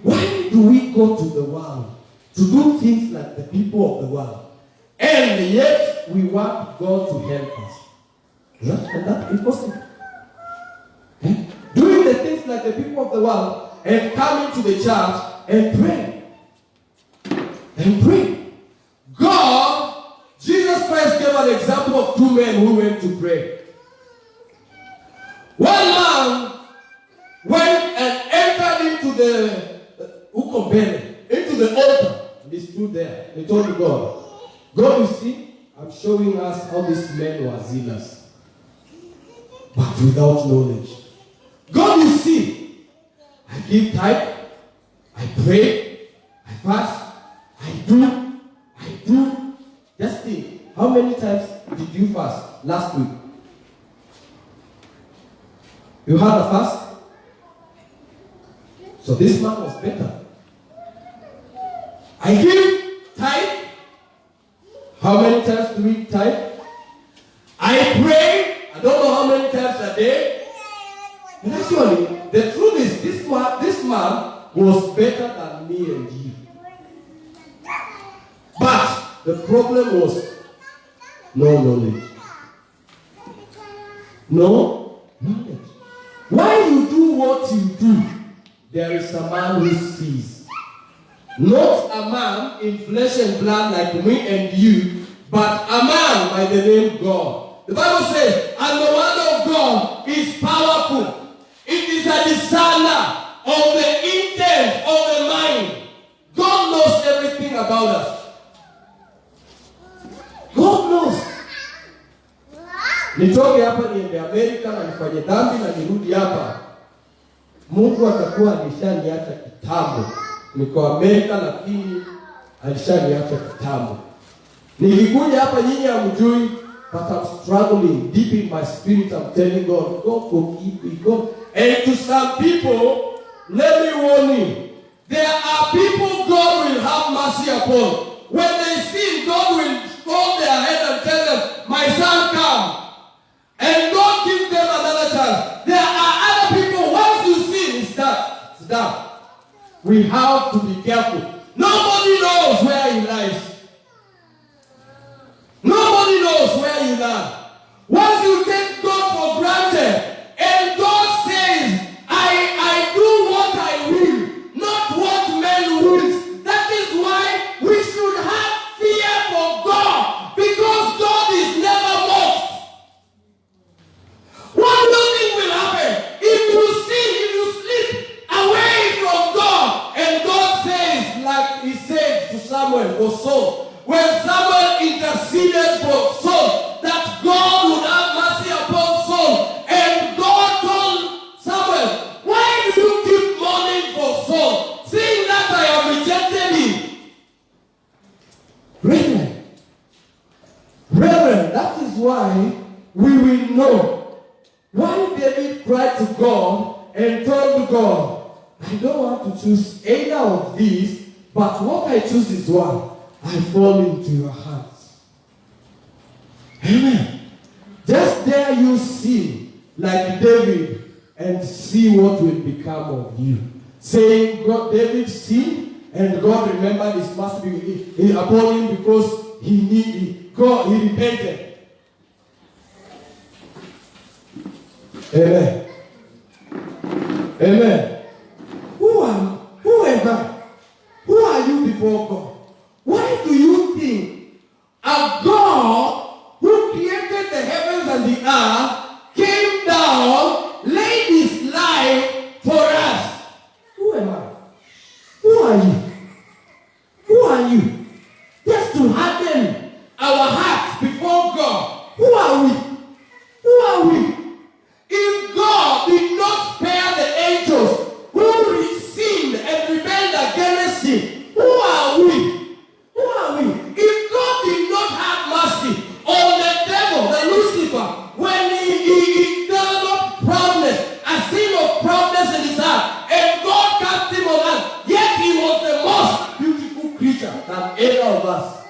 Why do we go to the world to do things like the people of the world, and yet we want God to help us? Can that be possible? Eh? Doing the things like the people of the world and coming to the church and pray. And pray. God, Jesus Christ gave an example of two men who went to pray. One man went and entered into the altar. And he stood there. He told God, God, you see, I'm showing us how these men were zealous, but without knowledge. God, you see, I give tithe, I pray, I fast, I do. Just think, how many times did you fast last week? You had a fast? So this man was better. I give tithe. How many times do we tithe? I pray. I don't know how many times a day. And actually, the truth is, this man was better than me and you. But the problem was no knowledge. No knowledge. Why you do what you do, there is a man who sees. Not a man in flesh and blood like me and you, but a man by the name God. The Bible says, and the word of God is powerful. It is a discerner of the intent of the mind. God knows everything about us. God knows. Nitoke hapa niende Amerika na nifanye dhambi na nirudi hapa, Mungu atakuwa alishaniacha kitambo. Niko Amerika lakini alishaniacha kitambo. Nikikuja hapa nyinyi hamjui, but I'm struggling deep in my spirit. I'm telling God, God forgive me, God. And to some people, let me warn you, there are people God will have mercy upon. When they sin, God will hold their head and tell them, my son, come. And God gives them another chance. There are other people, once you sin, it's done. It's done. We have to be careful. Nobody knows where he lies. Nobody knows where you lie. Once you take God for granted, and God says, I do what I will, not what men will. That is why we should have fear for God, because God is never mocked. One thing will happen. If you sin, if you slip away from God, and God says, like he said to Samuel for Saul, when Samuel interceded for Saul, that God would have mercy upon Saul, and God told Samuel, why do you keep mourning for Saul, seeing that I have rejected him? Brethren, that is why we will know why David cried to God and told God, I don't want to choose either of these, but what I choose is one. I fall into your hands. Amen. Just there you see, like David, and see what will become of you. Saying, God, David sinned, and God remembered his mercy upon him because he repented. Amen. Amen. Who am I? Who are you before God? Why do you think a God who created the heavens and the earth came down, laid his life for us? Who am I? Who are you? Who are you? Just to harden our hearts before God. Who are we? Who are we? If God did not spare the angels who sinned and rebelled against him, who are we? Who are we? If God did not have mercy on the devil, the Lucifer, when he developed proudness, a sin of proudness in his heart, and God cast him on earth, yet he was the most beautiful creature than any of us.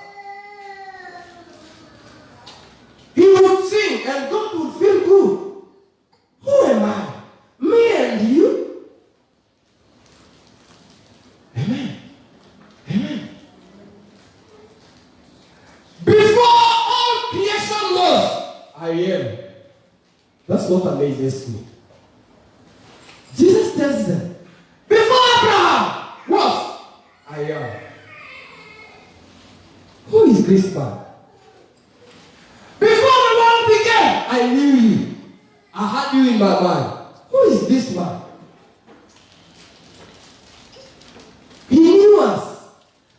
He would sing and God would feel good. Who am I? Me and you? I am. That's what amazes me. Jesus tells them, before Abraham was, I am. Who is this man? Before the world began, I knew you. I had you in my mind. Who is this man? He knew us.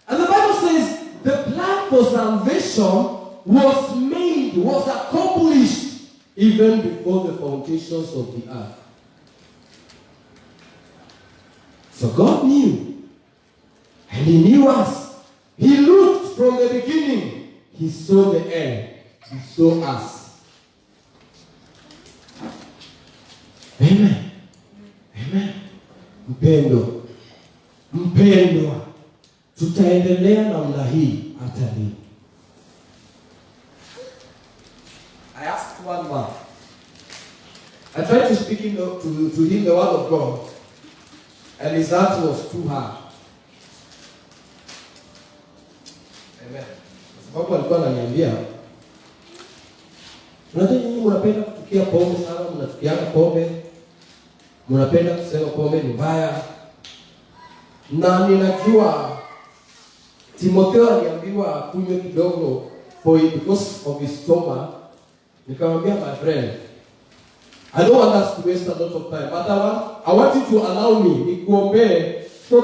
And the Bible says the plan for salvation was made, was accomplished even before the foundations of the earth. So God knew. And He knew us. He looked from the beginning. He saw the end. He saw us. Amen. Amen. Mpendwa. Tutaendelea namna hii hata lini? I asked one man. I tried to speak to him the word of God. And his heart was too hard. Amen. Sababu alikuwa ananiambia, unajua nyinyi mnapenda kutukia pombe sana, mnatukiana pombe. Mnapenda kusema pombe ni mbaya. Na ninajua Timotheo aliambiwa kunywe kidogo because of his stomach. Nikamwambia, my friend, I don't want us to waste a lot of time, but I want you to allow me nikuombee so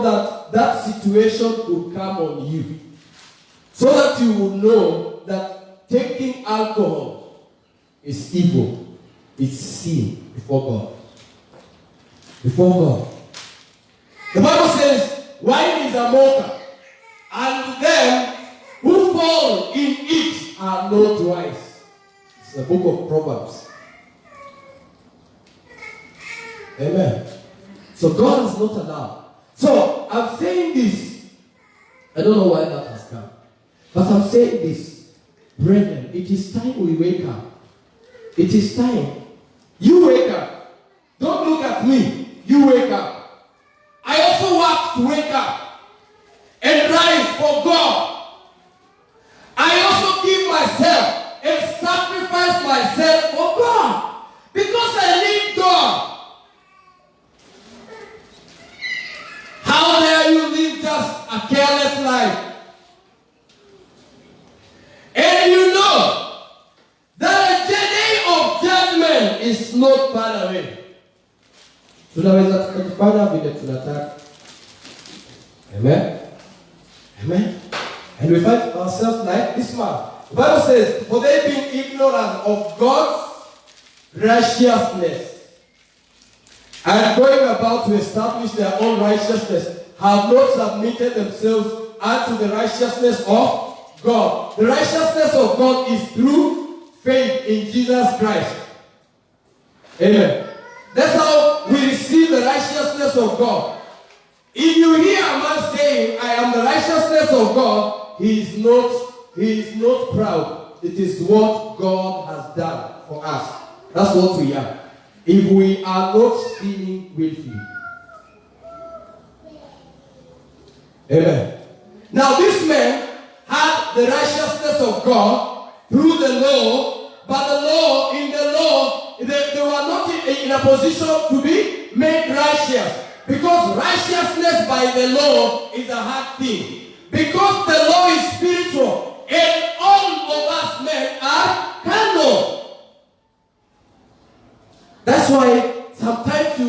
that situation will come on you. So that you will know that taking alcohol is evil. It's sin before God. Before God. The Bible says, wine is a mocker, and them who fall in it are not wise. It's the book of Proverbs. Amen. So God is not allowed. So I'm saying this. I don't know why that has come. But I'm saying this. Brethren, it is time we wake up. It is time. You wake up. Don't look at me. You wake up. I also want to wake up and rise for God. I also give myself and sacrifice myself for God. Because I need God. How dare you live just a careless life? And you know that the day of judgment is not far away. Tunaweza tukafanya vile tunataka. Amen. Amen. And we find ourselves like this man. The Bible says, for they being ignorant of God's righteousness and going about to establish their own righteousness, have not submitted themselves unto the righteousness of God. The righteousness of God is through faith in Jesus Christ. Amen. That's how we receive the righteousness of God. If you hear a man saying, I am the righteousness of God, he is not proud. It is what God has done for us. That's what we are. If we are not sinning willfully. Amen. Now this man had the righteousness of God through the law, but in the law, they were not in a position to be made righteous. Because righteousness by the law is a hard thing. Because the law is spiritual, and all of us men are carnal. That's why sometimes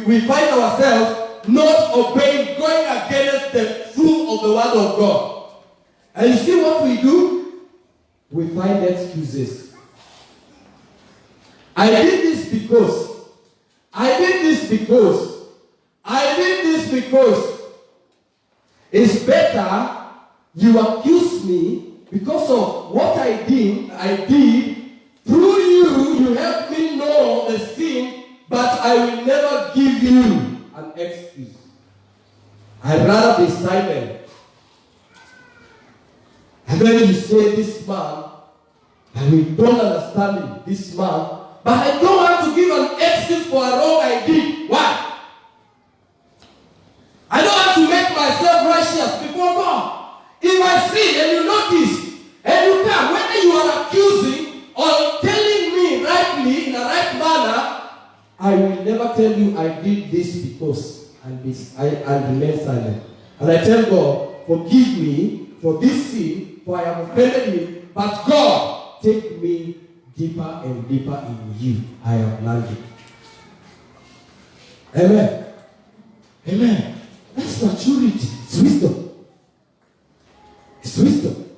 we find ourselves not obeying, going against the truth of the word of God. And you see what we do? We find excuses. I did this because. It's better you accuse me because of what I did. Through you help me know the sin, but I will never give you an excuse. I'd rather be silent. And then you say, this man, and we don't understand him, this man, but I don't want to give an excuse for a wrong I did. Why? I don't want to make myself righteous before God. If I sin and you notice, and you come, whether you are accusing or telling I will never tell you I did this because I'll remain silent. And I tell God, forgive me for this sin, for I have offended Him. But God, take me deeper and deeper in You. I have learned it. Amen. Amen. That's maturity. It's wisdom. It's wisdom.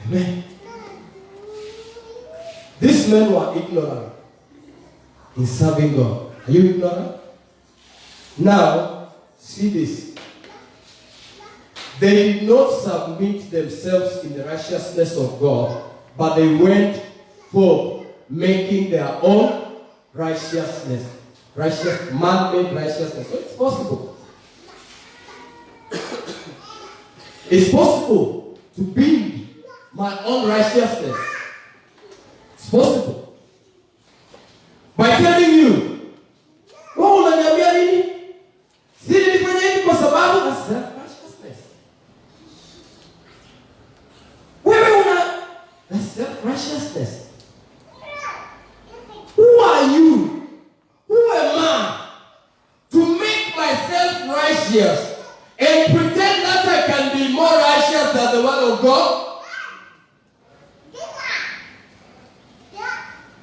Amen. These men were ignorant in serving God. Are you ignorant? Now, see this. They did not submit themselves in the righteousness of God, but they went for making their own righteousness. Man-made righteousness. So it's possible. It's possible to build my own righteousness. It's possible. By telling you, oh, unaniambia nini? Sisi nilifanya hivi kwa sababu na self-righteousness. Wewe una self-righteousness. Who are you? Who am I to make myself righteous and pretend that I can be more righteous than the Word of God?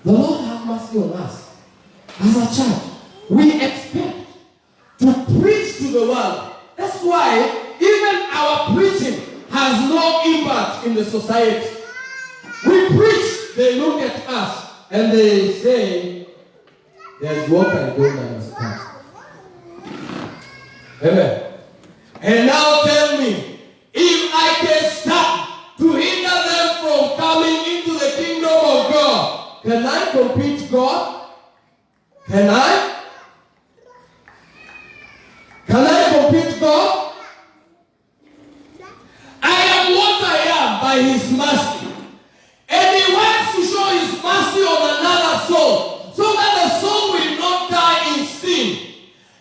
The Lord have mercy on us. As a church, we expect to preach to the world. That's why even our preaching has no impact in the society. We preach, they look at us, and they say, there's what I don't understand. Amen. And now tell me, if I can start to hinder them from coming into the kingdom of God, can I compete God? Can I? Can I compete God? I am what I am by His mercy. And He wants to show His mercy on another soul, so that the soul will not die in sin.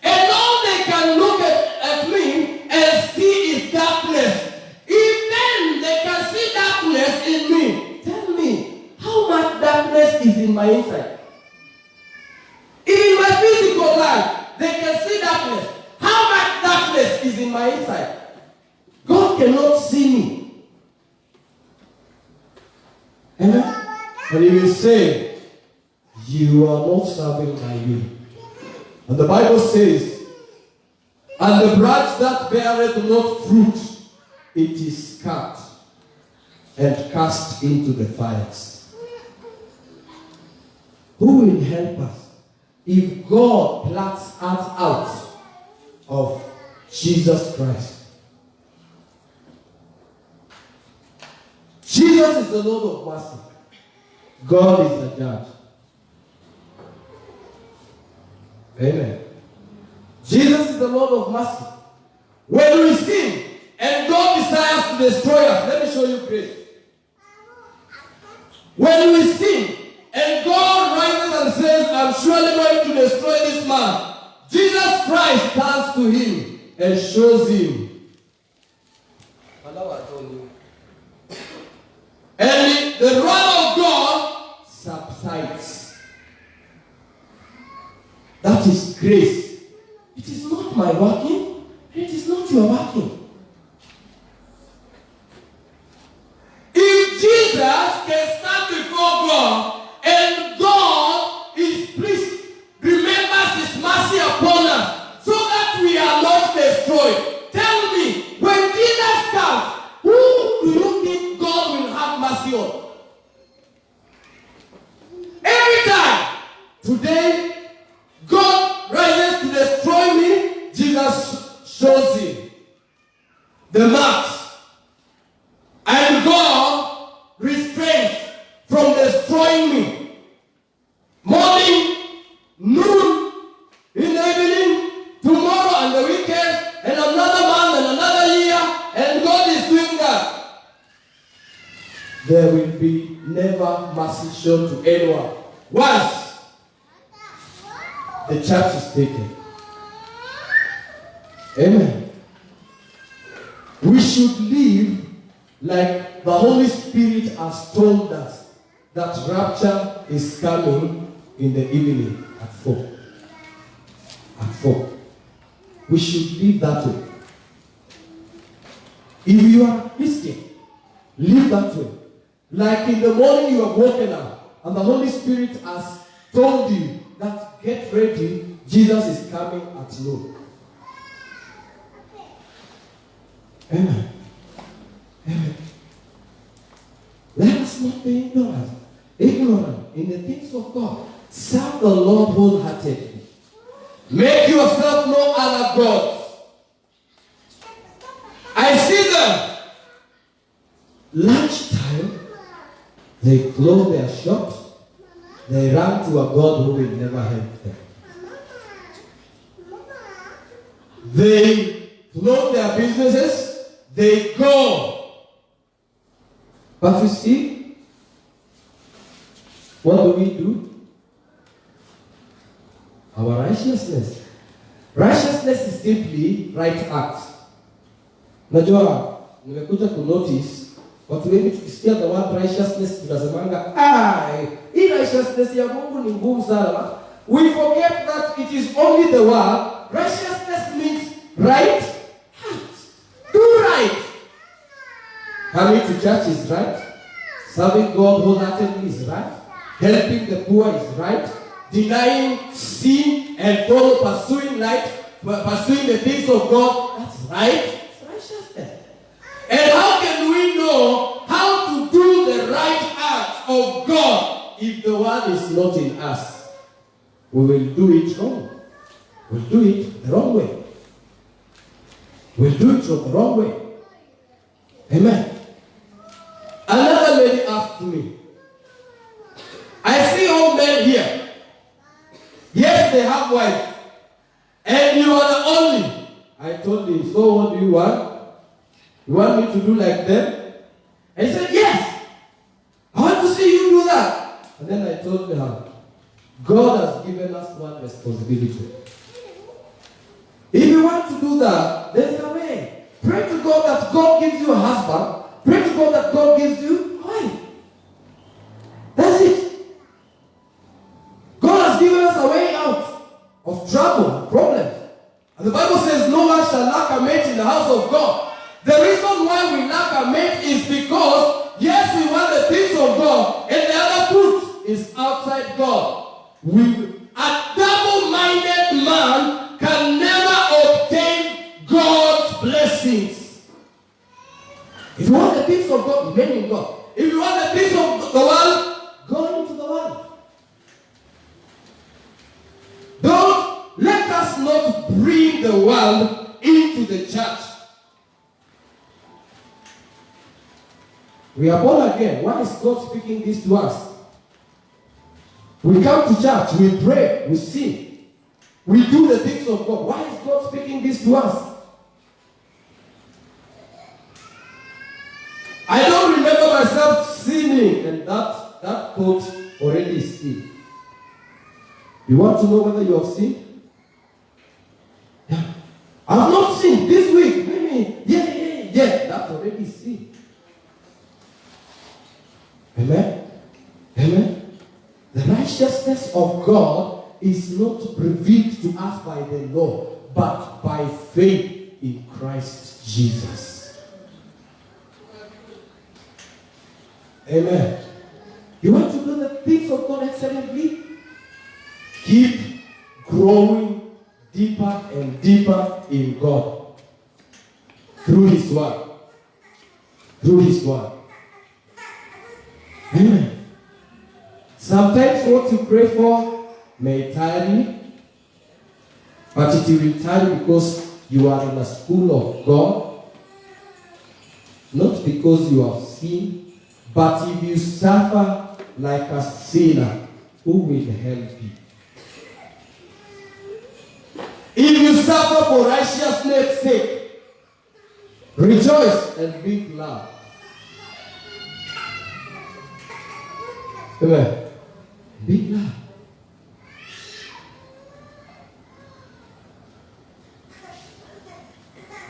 And all they can look at me and see is darkness. If then they can see darkness in me, tell me, how much darkness is in my inside? In my physical life, they can see darkness. How much darkness is in my inside? God cannot see me. Amen? And He will say, you are not serving my will. And the Bible says, and the branch that beareth not fruit, it is cut and cast into the fires. Who will help us if God plucks us out of Jesus Christ? Jesus is the Lord of mercy. God is the judge. Amen. Jesus is the Lord of mercy. When we sin and God desires to destroy us, let me show you grace. When we sin and God rises and says, I'm surely going to destroy this man, Jesus Christ turns to him and shows him. And the wrath of God subsides. That is grace. It is not my working, and it is not your working. If Jesus can stand before God and God is pleased, remembers His mercy upon us, so that we are not destroyed. Tell me, when Jesus comes, who do you think God will have mercy on? Every time, today, God rises to destroy me, Jesus shows him the marks. And God restrains from destroying me. Morning, noon, in the evening, tomorrow and the weekend, and another month and another year, and God is doing that. There will be never mercy shown to anyone. Once the church is taken. Amen. We should live like the Holy Spirit has told us that rapture is coming in the evening at 4. At 4. We should live that way. If you are a Christian, live that way. Like in the morning you have woken up and the Holy Spirit has told you that get ready, Jesus is coming at noon. Amen. Amen. Let us not be ignorant in the things of God. Serve the Lord wholeheartedly. Make yourself no other gods. I see them. Lunchtime, they close their shops. They run to a God who will never help them. They close their businesses. They go. But you see, what do? Our righteousness. Righteousness is simply right acts. Najua, nimekuja kunotice watu wengi tukisikia the word righteousness tunasemanga, hii righteousness ya Mungu ni ngumu sana. We forget that it is only the word. Righteousness means right acts. Do right. Coming to church is right. Serving God wholeheartedly is right. Helping the poor is right. Denying sin and pursuing the things of God, that's right. It's righteousness. And how can we know how to do the right acts of God if the word is not in us? We will do it wrong. We'll do it the wrong way. We'll do it the wrong way. Amen. Another lady asked me, I see old men here. Yes, they have wives. And you are the only. I told him, so what do you want? You want me to do like them? And he said, yes. I want to see you do that. And then I told her, God has given us one responsibility. If you want to do that, there's a way. Pray to God that God gives you a husband. Pray to God that God gives you a wife. That's it. God has given us a way out of trouble and problems. And the Bible says no one shall lack a mate in the house of God. The reason why we lack a mate is because, yes, we want the things of God, and the other fruit is outside God. A double-minded man can never obtain God's blessings. If you want the things of God, remain in God. If you want the things of the world, go into the world. Don't let us not bring the world into the church. We are born again. Why is God speaking this to us? We come to church, we pray, we sing, we do the things of God. Why is God speaking this to us? I don't remember myself sinning, and that thought already is sin. You want to know whether you have sinned? Yeah. I have not sinned this week. Maybe, yeah. That's already sin. Amen? Amen? The righteousness of God is not revealed to us by the law, but by faith in Christ Jesus. Amen. You want to do the things of God excellently? Keep growing deeper and deeper in God. Through His Word. Through His Word. Amen. Sometimes what you pray for may tarry, but it will tarry because you are in a school of God. Not because you have sinned, but if you suffer like a sinner, who will help you? If you suffer for righteousness' sake, rejoice and be glad. Amen. Be glad.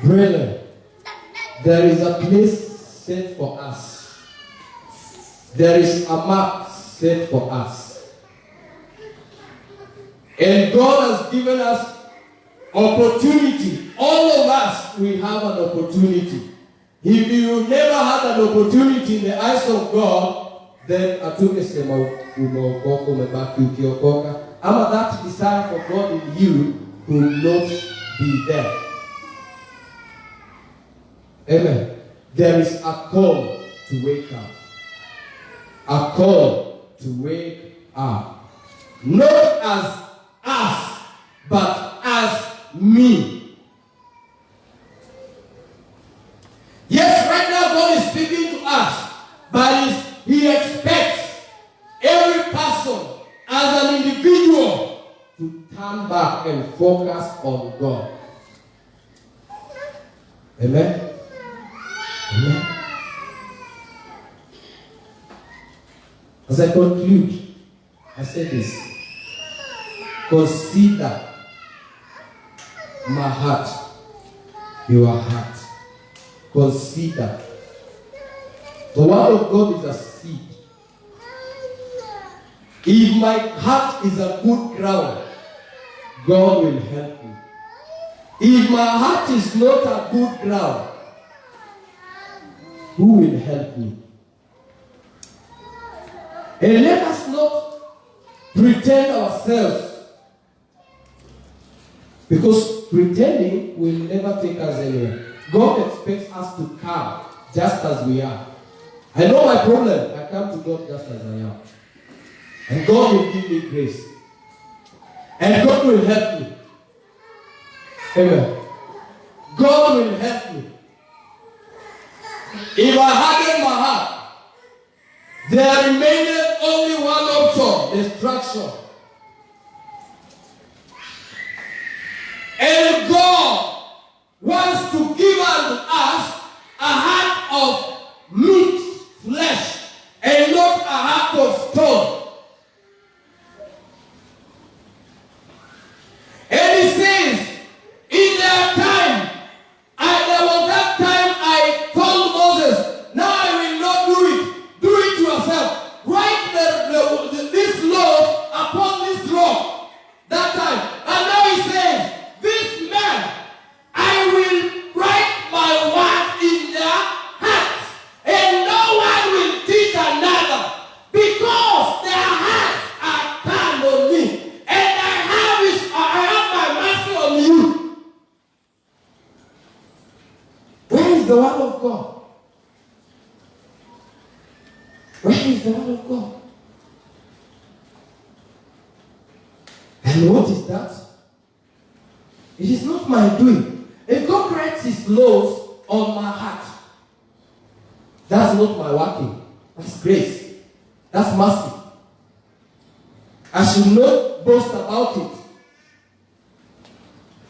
Brethren, there is a place set for us. There is a mark set for us. And God has given us opportunity. All of us, we have an opportunity. If you never had an opportunity in the eyes of God, then atungesema umeokoka, umebaki ukiokoka. Ama that desire for God in you will not be there. Amen. There is a call to wake up. A call to wake up. Not as us, but as me. Yes, right now God is speaking to us, but He expects every person as an individual to turn back and focus on God. Amen? Amen? As I conclude, I say this. Consider my heart, your heart. Consider. The word of God is a seed. If my heart is a good ground, God will help me. If my heart is not a good ground, who will help me? And let us not pretend ourselves, because pretending will never take us anywhere. God expects us to come just as we are. I know my problem. I come to God just as I am. And God will give me grace. And God will help me. Amen. God will help me. If I harden my heart, there remained only one option: destruction. And God wants to give unto us a heart of meat, flesh, and not a heart of stone. And He says, in their time, there was that time I told Moses, now I will not do it. Do it yourself. Write this law upon this rock. That time. And now He says, this man, I will write my words in their hearts, and no one will teach another, because their hearts are turned on me, and I have my mercy on you. Where is the word of God? Where is the word of God? And what is that? It is not my doing. If God writes His laws on my heart, that's not my working. That's grace. That's mercy. I should not boast about it.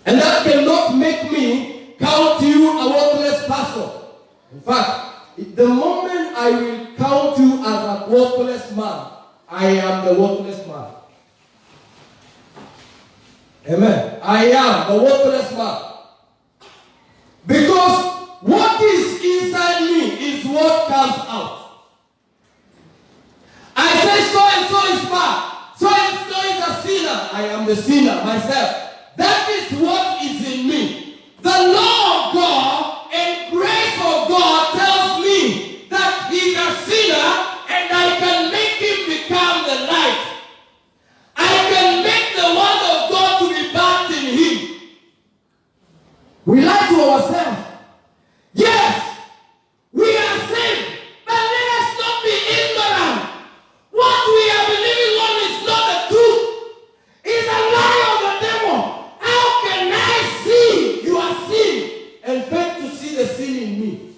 And that cannot make me count you a worthless person. In fact, the moment I will count you as a worthless man, I am the worthless man. Amen. I am the worthless man. Because what is inside me is what comes out. I say so and so is bad. So and so is a sinner. I am the sinner myself. That is what is in me. The law of God and grace of God tells me that he is a sinner and I can make him become the light. I can make the word of God to be bathed in him. We lie to ourselves. Yes, we are saved, but let us not be ignorant. What we are believing on is not the truth. It's a lie of the devil. How can I see your sin and fail to see the sin in me?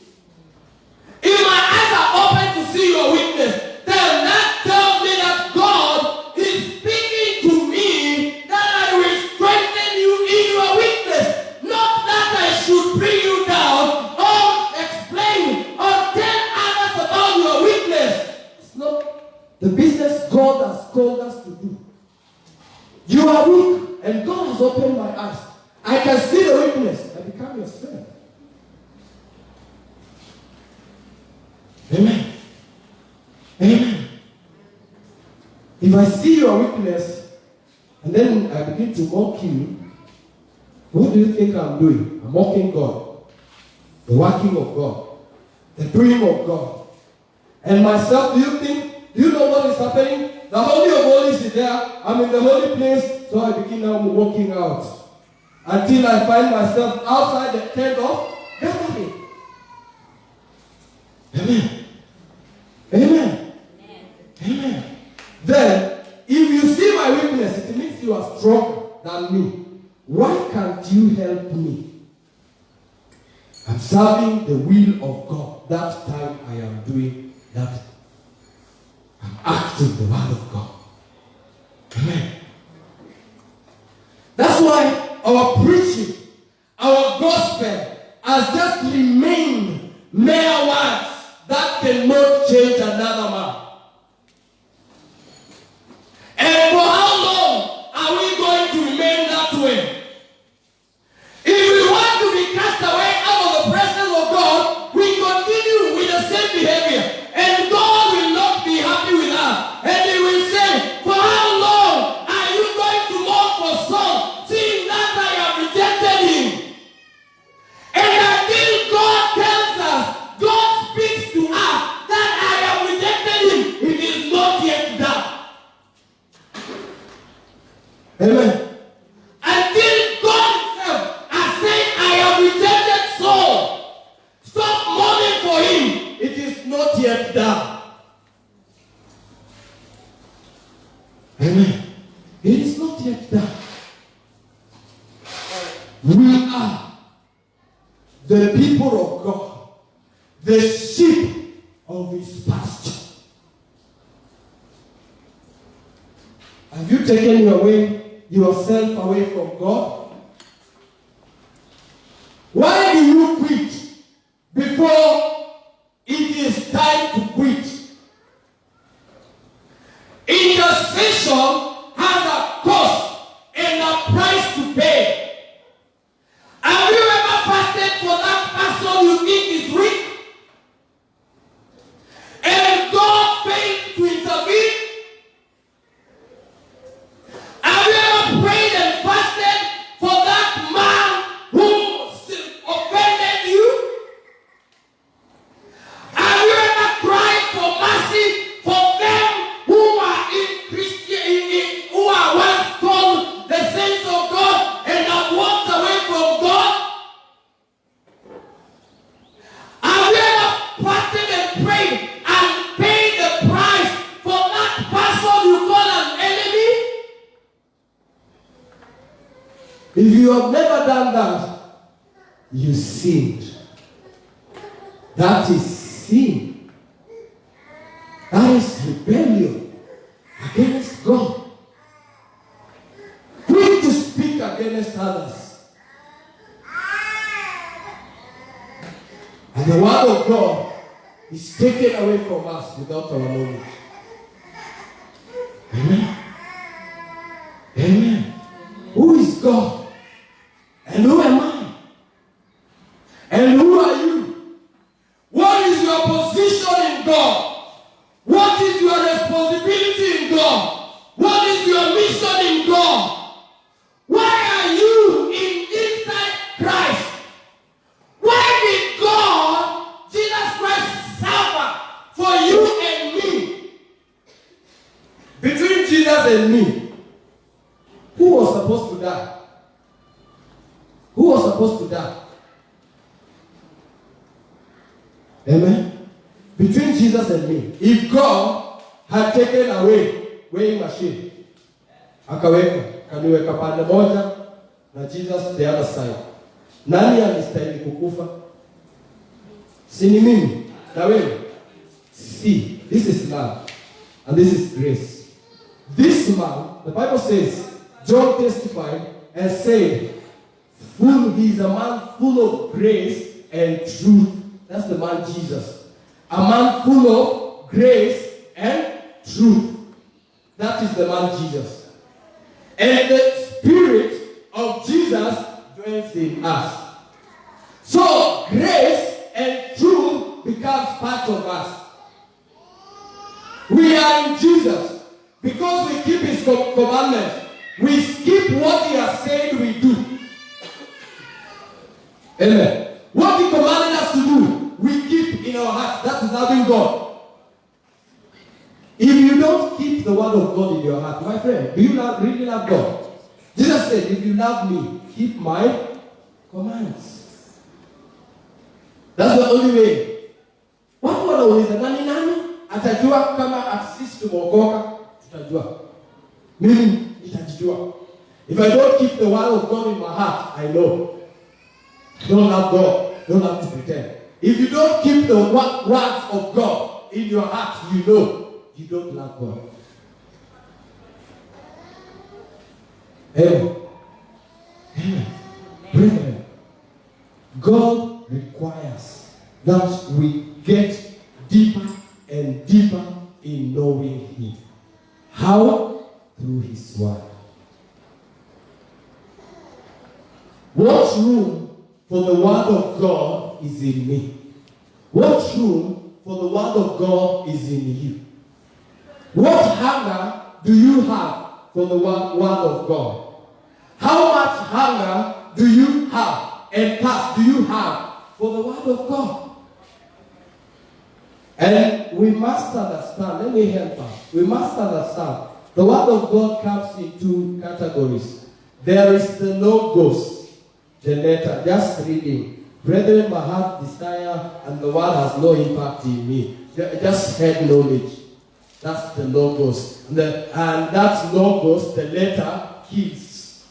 If my eyes are open to see your weakness, then that tells me that God is speaking to me that I will strengthen you in your weakness, not that I should bring you down or explain or tell others about your weakness. It's not the business God has called us to do. You are weak, and God has opened my eyes. I can see the weakness. I become your strength. Amen. Amen. If I see your weakness and then I begin to mock you, what do you think I'm doing? I'm mocking God, the working of God, the doing of God. And myself, do you know what is happening? The Holy of Holies is there. I'm in the holy place, so I begin now walking out until I find myself outside the tent of gathering. Amen. Amen. Amen. Then, if you see my weakness, it means you are stronger than me. Why can't you help me? I'm serving the will of God. That time I am doing that. I'm acting the word of God. Amen. That's why our preaching, our gospel has just remained mere words that cannot change another man. And for how long are we going to remain that way? If we want to be cast away out of the presence of God, we continue with the same behavior. And God will not be happy with us. And He will say, for how long are you going to mourn for Saul, seeing that I have rejected him? And until God tells us, God speaks to us that I have rejected him, it is not yet done. Amen. Until God himself has said, I have rejected Saul, stop mourning for him, it is not yet done. Amen. It is not yet done. We are the people of God, the sheep of his pasture. Have you taken yourself away from God? Why do you quit before it is time to quit? Intercession has a cost and a price to pay. Have you ever fasted for that person you think is weak? And God failed to intervene? Have you ever prayed and fasted for that man who offended you? Have you ever cried for mercy for them who are who are once called the saints of God and have walked away from God? Have you ever fasted and prayed and paid the price for that person you call an enemy? If you have never done that, you sinned. That is sin. That is rebellion against God. Quick to speak against others. And the word of God is taken away from us without our knowledge. Amen. Amen. Who is God? And who am I? And who are you? What is your position in God? What is your responsibility in God? What is your mission in God? Why are you inside Christ? Why did God, Jesus Christ, suffer for you and me? Between Jesus and me, who was supposed to die? Who was supposed to die? Amen? Between Jesus and me, if God had taken away weighing machine, kaniweka pande moja na Jesus the other side, nani alistahili kukufa? Si ni mimi na wewe? See, this is love and this is grace. This man, the Bible says, John testified and said, he is a man full of grace and truth. That's the man Jesus. A man full of grace and truth. That is the man Jesus. And the Spirit of Jesus dwells in us. So grace and truth becomes part of us. We are in Jesus. because we keep his commandments, we skip what he has said we do. Amen. What he commanded us to do, we keep in our hearts. That is loving God. If you don't keep the word of God in your heart, my friend, do you really love God? Jesus said, if you love me, keep my commands. That's the only way. Watu wanauliza nani atajua kama sisi tumeokoka? Tutajua. Mimi nitajua. If I don't keep the word of God in my heart, I know. Don't love God. Don't have to pretend. If you don't keep the words of God in your heart, you know you don't love God. Amen. Brethren, God requires that we get deeper and deeper in knowing him. How? Through his word. What room for the word of God is in me? What room for the word of God is in you? What hunger do you have for the word of God? How much hunger do you have and thirst do you have for the word of God? And we must understand, let me help us. We must understand the word of God comes in two categories. There is the logos, the letter, just reading. Brethren, my heart desire, and the word has no impact in me. Just head knowledge. That's the logos. And that logos, the letter, kills.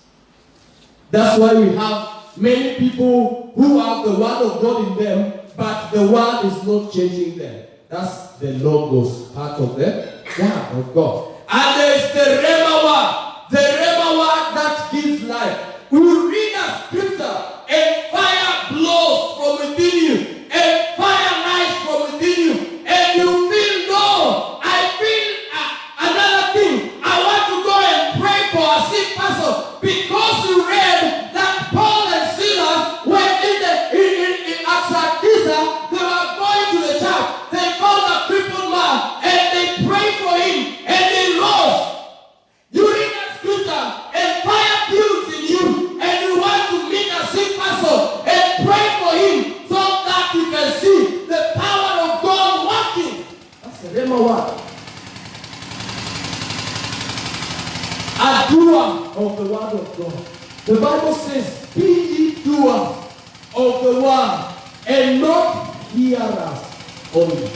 That's why we have many people who have the word of God in them, but the word is not changing them. That's the logos part of the word of God. And there is the Rhema word that gives life. We read a scripture and fire blows from within you, and fire lights from within you, and you feel, no, I feel another thing. I want to go and pray for a sick person because you read that Paul and Silas were in Atsakisa. They were going to the church. They found a crippled man and they prayed for him and they rose. You read that scripture and fire builds in you, and you want to meet a sick person and pray for him so that you can see the power of God working. That's the Rhema word. A doer of the word of God. The Bible says, be ye doers of the word and not hearers only.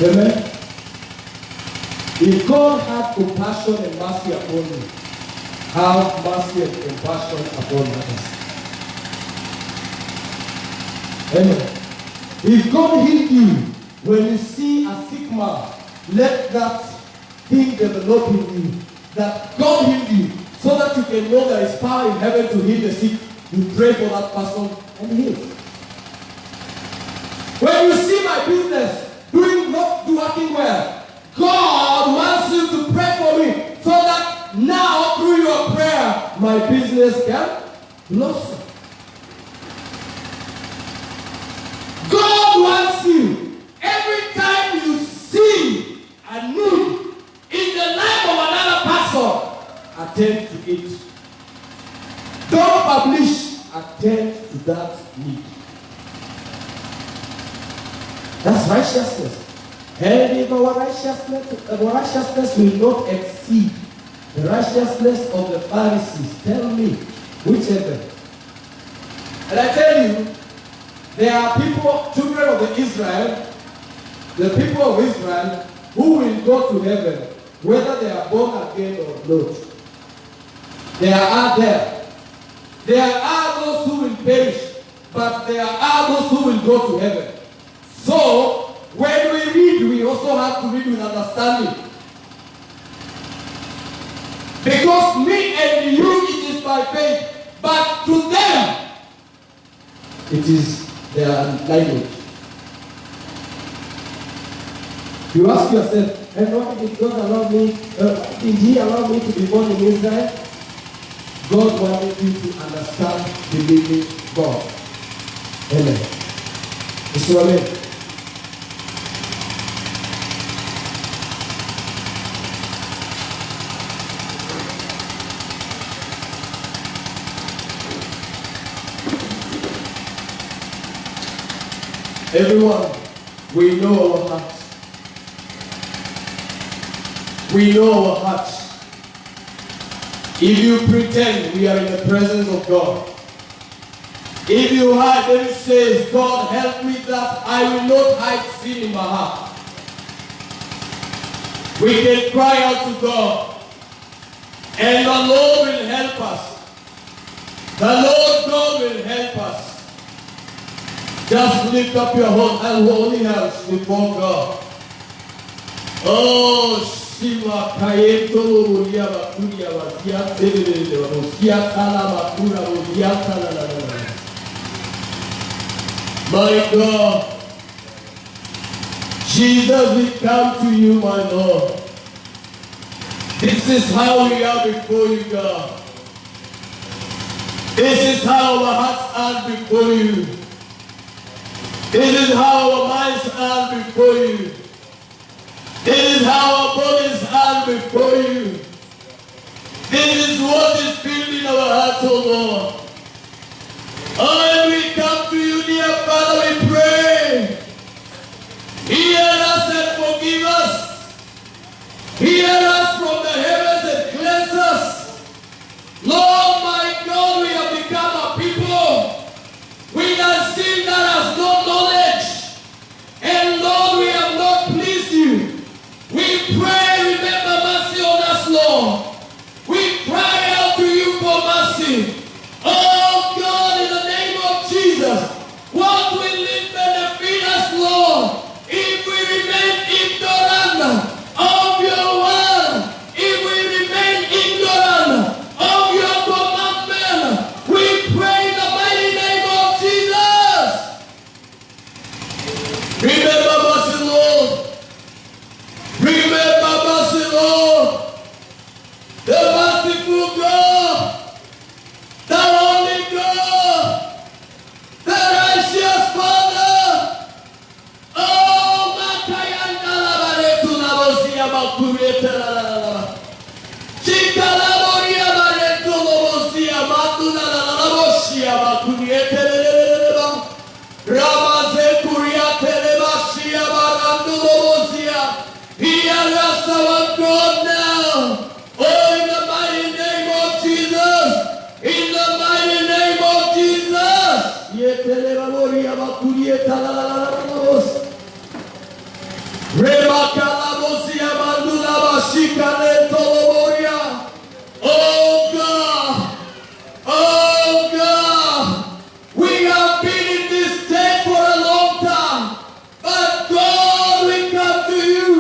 Amen. If God had compassion and mercy upon you, have mercy and compassion upon others. Amen. If God healed you, when you see a sick man, let that thing develop in you, that God healed you, so that you can know there is power in heaven to heal the sick. You pray for that person and heal. When you see my business not working well, God wants you to pray for me, so that now through your prayer, my business can blossom. God wants you, every time you see a need in the life of another person, attend to it. Don't publish, attend to that need. That's righteousness. And if our righteousness will not exceed the righteousness of the Pharisees, tell me, whichever. And I tell you, there are people, children of the people of Israel, who will go to heaven, whether they are born again or not. There are there. There are those who will perish, but there are those who will go to heaven. So, when we read, we also have to read with understanding. Because me and you, it is by faith, but to them, it is their language. You ask yourself, and why did God allow me, did he allow me to be born in Israel? God wanted you to understand the living God. Amen. Amen. Everyone, we know our hearts. We know our hearts. If you pretend we are in the presence of God, if you hide, then it says, God help me that I will not hide sin in my heart. We can cry out to God, and the Lord will help us. The Lord God will help us. Just lift up your holy hands before God. Oh, Shiva Kayeto Muria Bakuria Vasia Tele Vasia Tala Bakura Vasia Tala. My God, Jesus, we come to you, my Lord. This is how we are before you, God. This is how our hearts are before you. This is how our minds are before you. This is how our bodies are before you. This is what is filling our hearts, oh Lord. Oh, and we come to you, dear Father, we pray. Hear us and forgive us. Hear us from the heavens and cleanse us. Lord, my God, we have become a people with a sin that has no knowledge. And Lord, we have not pleased you. We pray, remember mercy on us, Lord. We cry out to you for mercy. Oh God, in the name of Jesus, what will it benefit us, Lord, if we remain ignorant of your word, if we remain ignorant of your commandment? We pray in the mighty name of Jesus. Remember mercy, Lord. Remember mercy, Lord. The merciful God, the holy God, the righteous Father. Oh, Makayanda Labaretu Nabosia Bakureta Lalala. Chikalaboria Baretu Lobosia Matuna Labosia Bakuriete Leleba. Ramaze Kuriate Lebashia Barandu Lobosia. Hear us, our God, now. Oh, in the mighty name of Jesus. In the mighty name of Jesus. Yeteleboria Bakurieta Lalala. Remakalabosia Mandula Bashika Letoloboria. Oh God. Oh God. We have been in this state for a long time. But God, we come to you.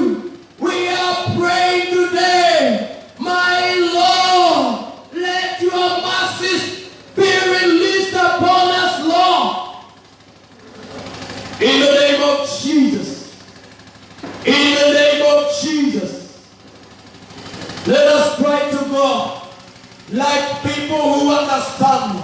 We are praying today. My Lord, let your mercies be released upon us, Lord. In the name of Jesus. In the name of Jesus. Let us cry to God like people who understand,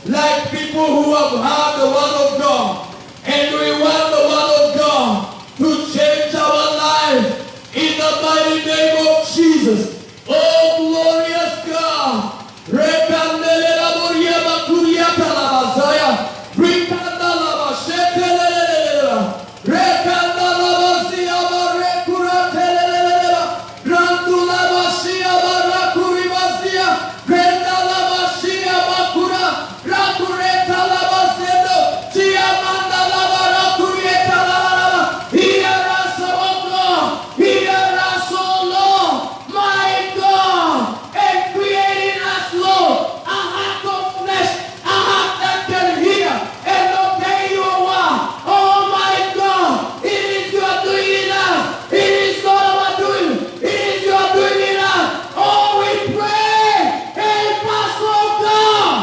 like people who have heard the word of God, and we want the word of God to change our life in the mighty name of Jesus. Oh, glorious God. Rekandelela boria bakuria kalabazaya. Rikandala bashetelela. Rekandala basia barekura telelela. Rantula basia barakuri basia. Rendala basia bakura. Rakureta la basendo. Tiamanda la barakurieta la. Hear us, oh God. Hear us, oh Lord. My God. And create in us, Lord, a heart of flesh, a heart that can hear and obey your word. Oh my God. It is your doing in us. It is not our doing. It is your doing in us. Oh, we pray. Help us, oh God.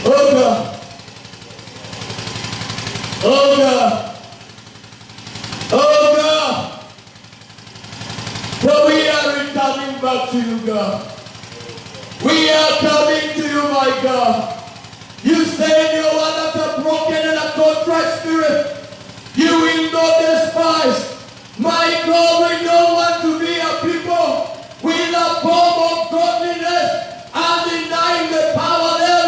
Oh God. Oh God. Oh God. So we are returning back to you, God. We are coming to you, my God. You say in your word that a broken and a contrite spirit you will not despise. My God, we don't want to be a people with a form of godliness and denying the power thereof.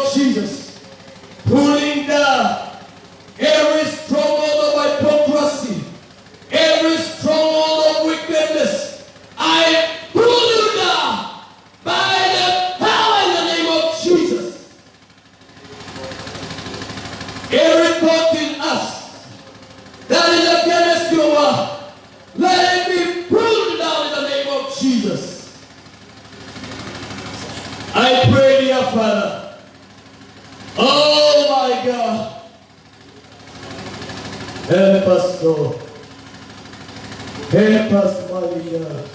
of Jesus, pulling down every stronghold of hypocrisy, every stronghold of wickedness. I pull you down by the power in the name of Jesus. Every thought in us that is against your word, let it be pulled down in the name of Jesus. I pray, dear Father, oh my God, help us, Lord. Help us, mighty God.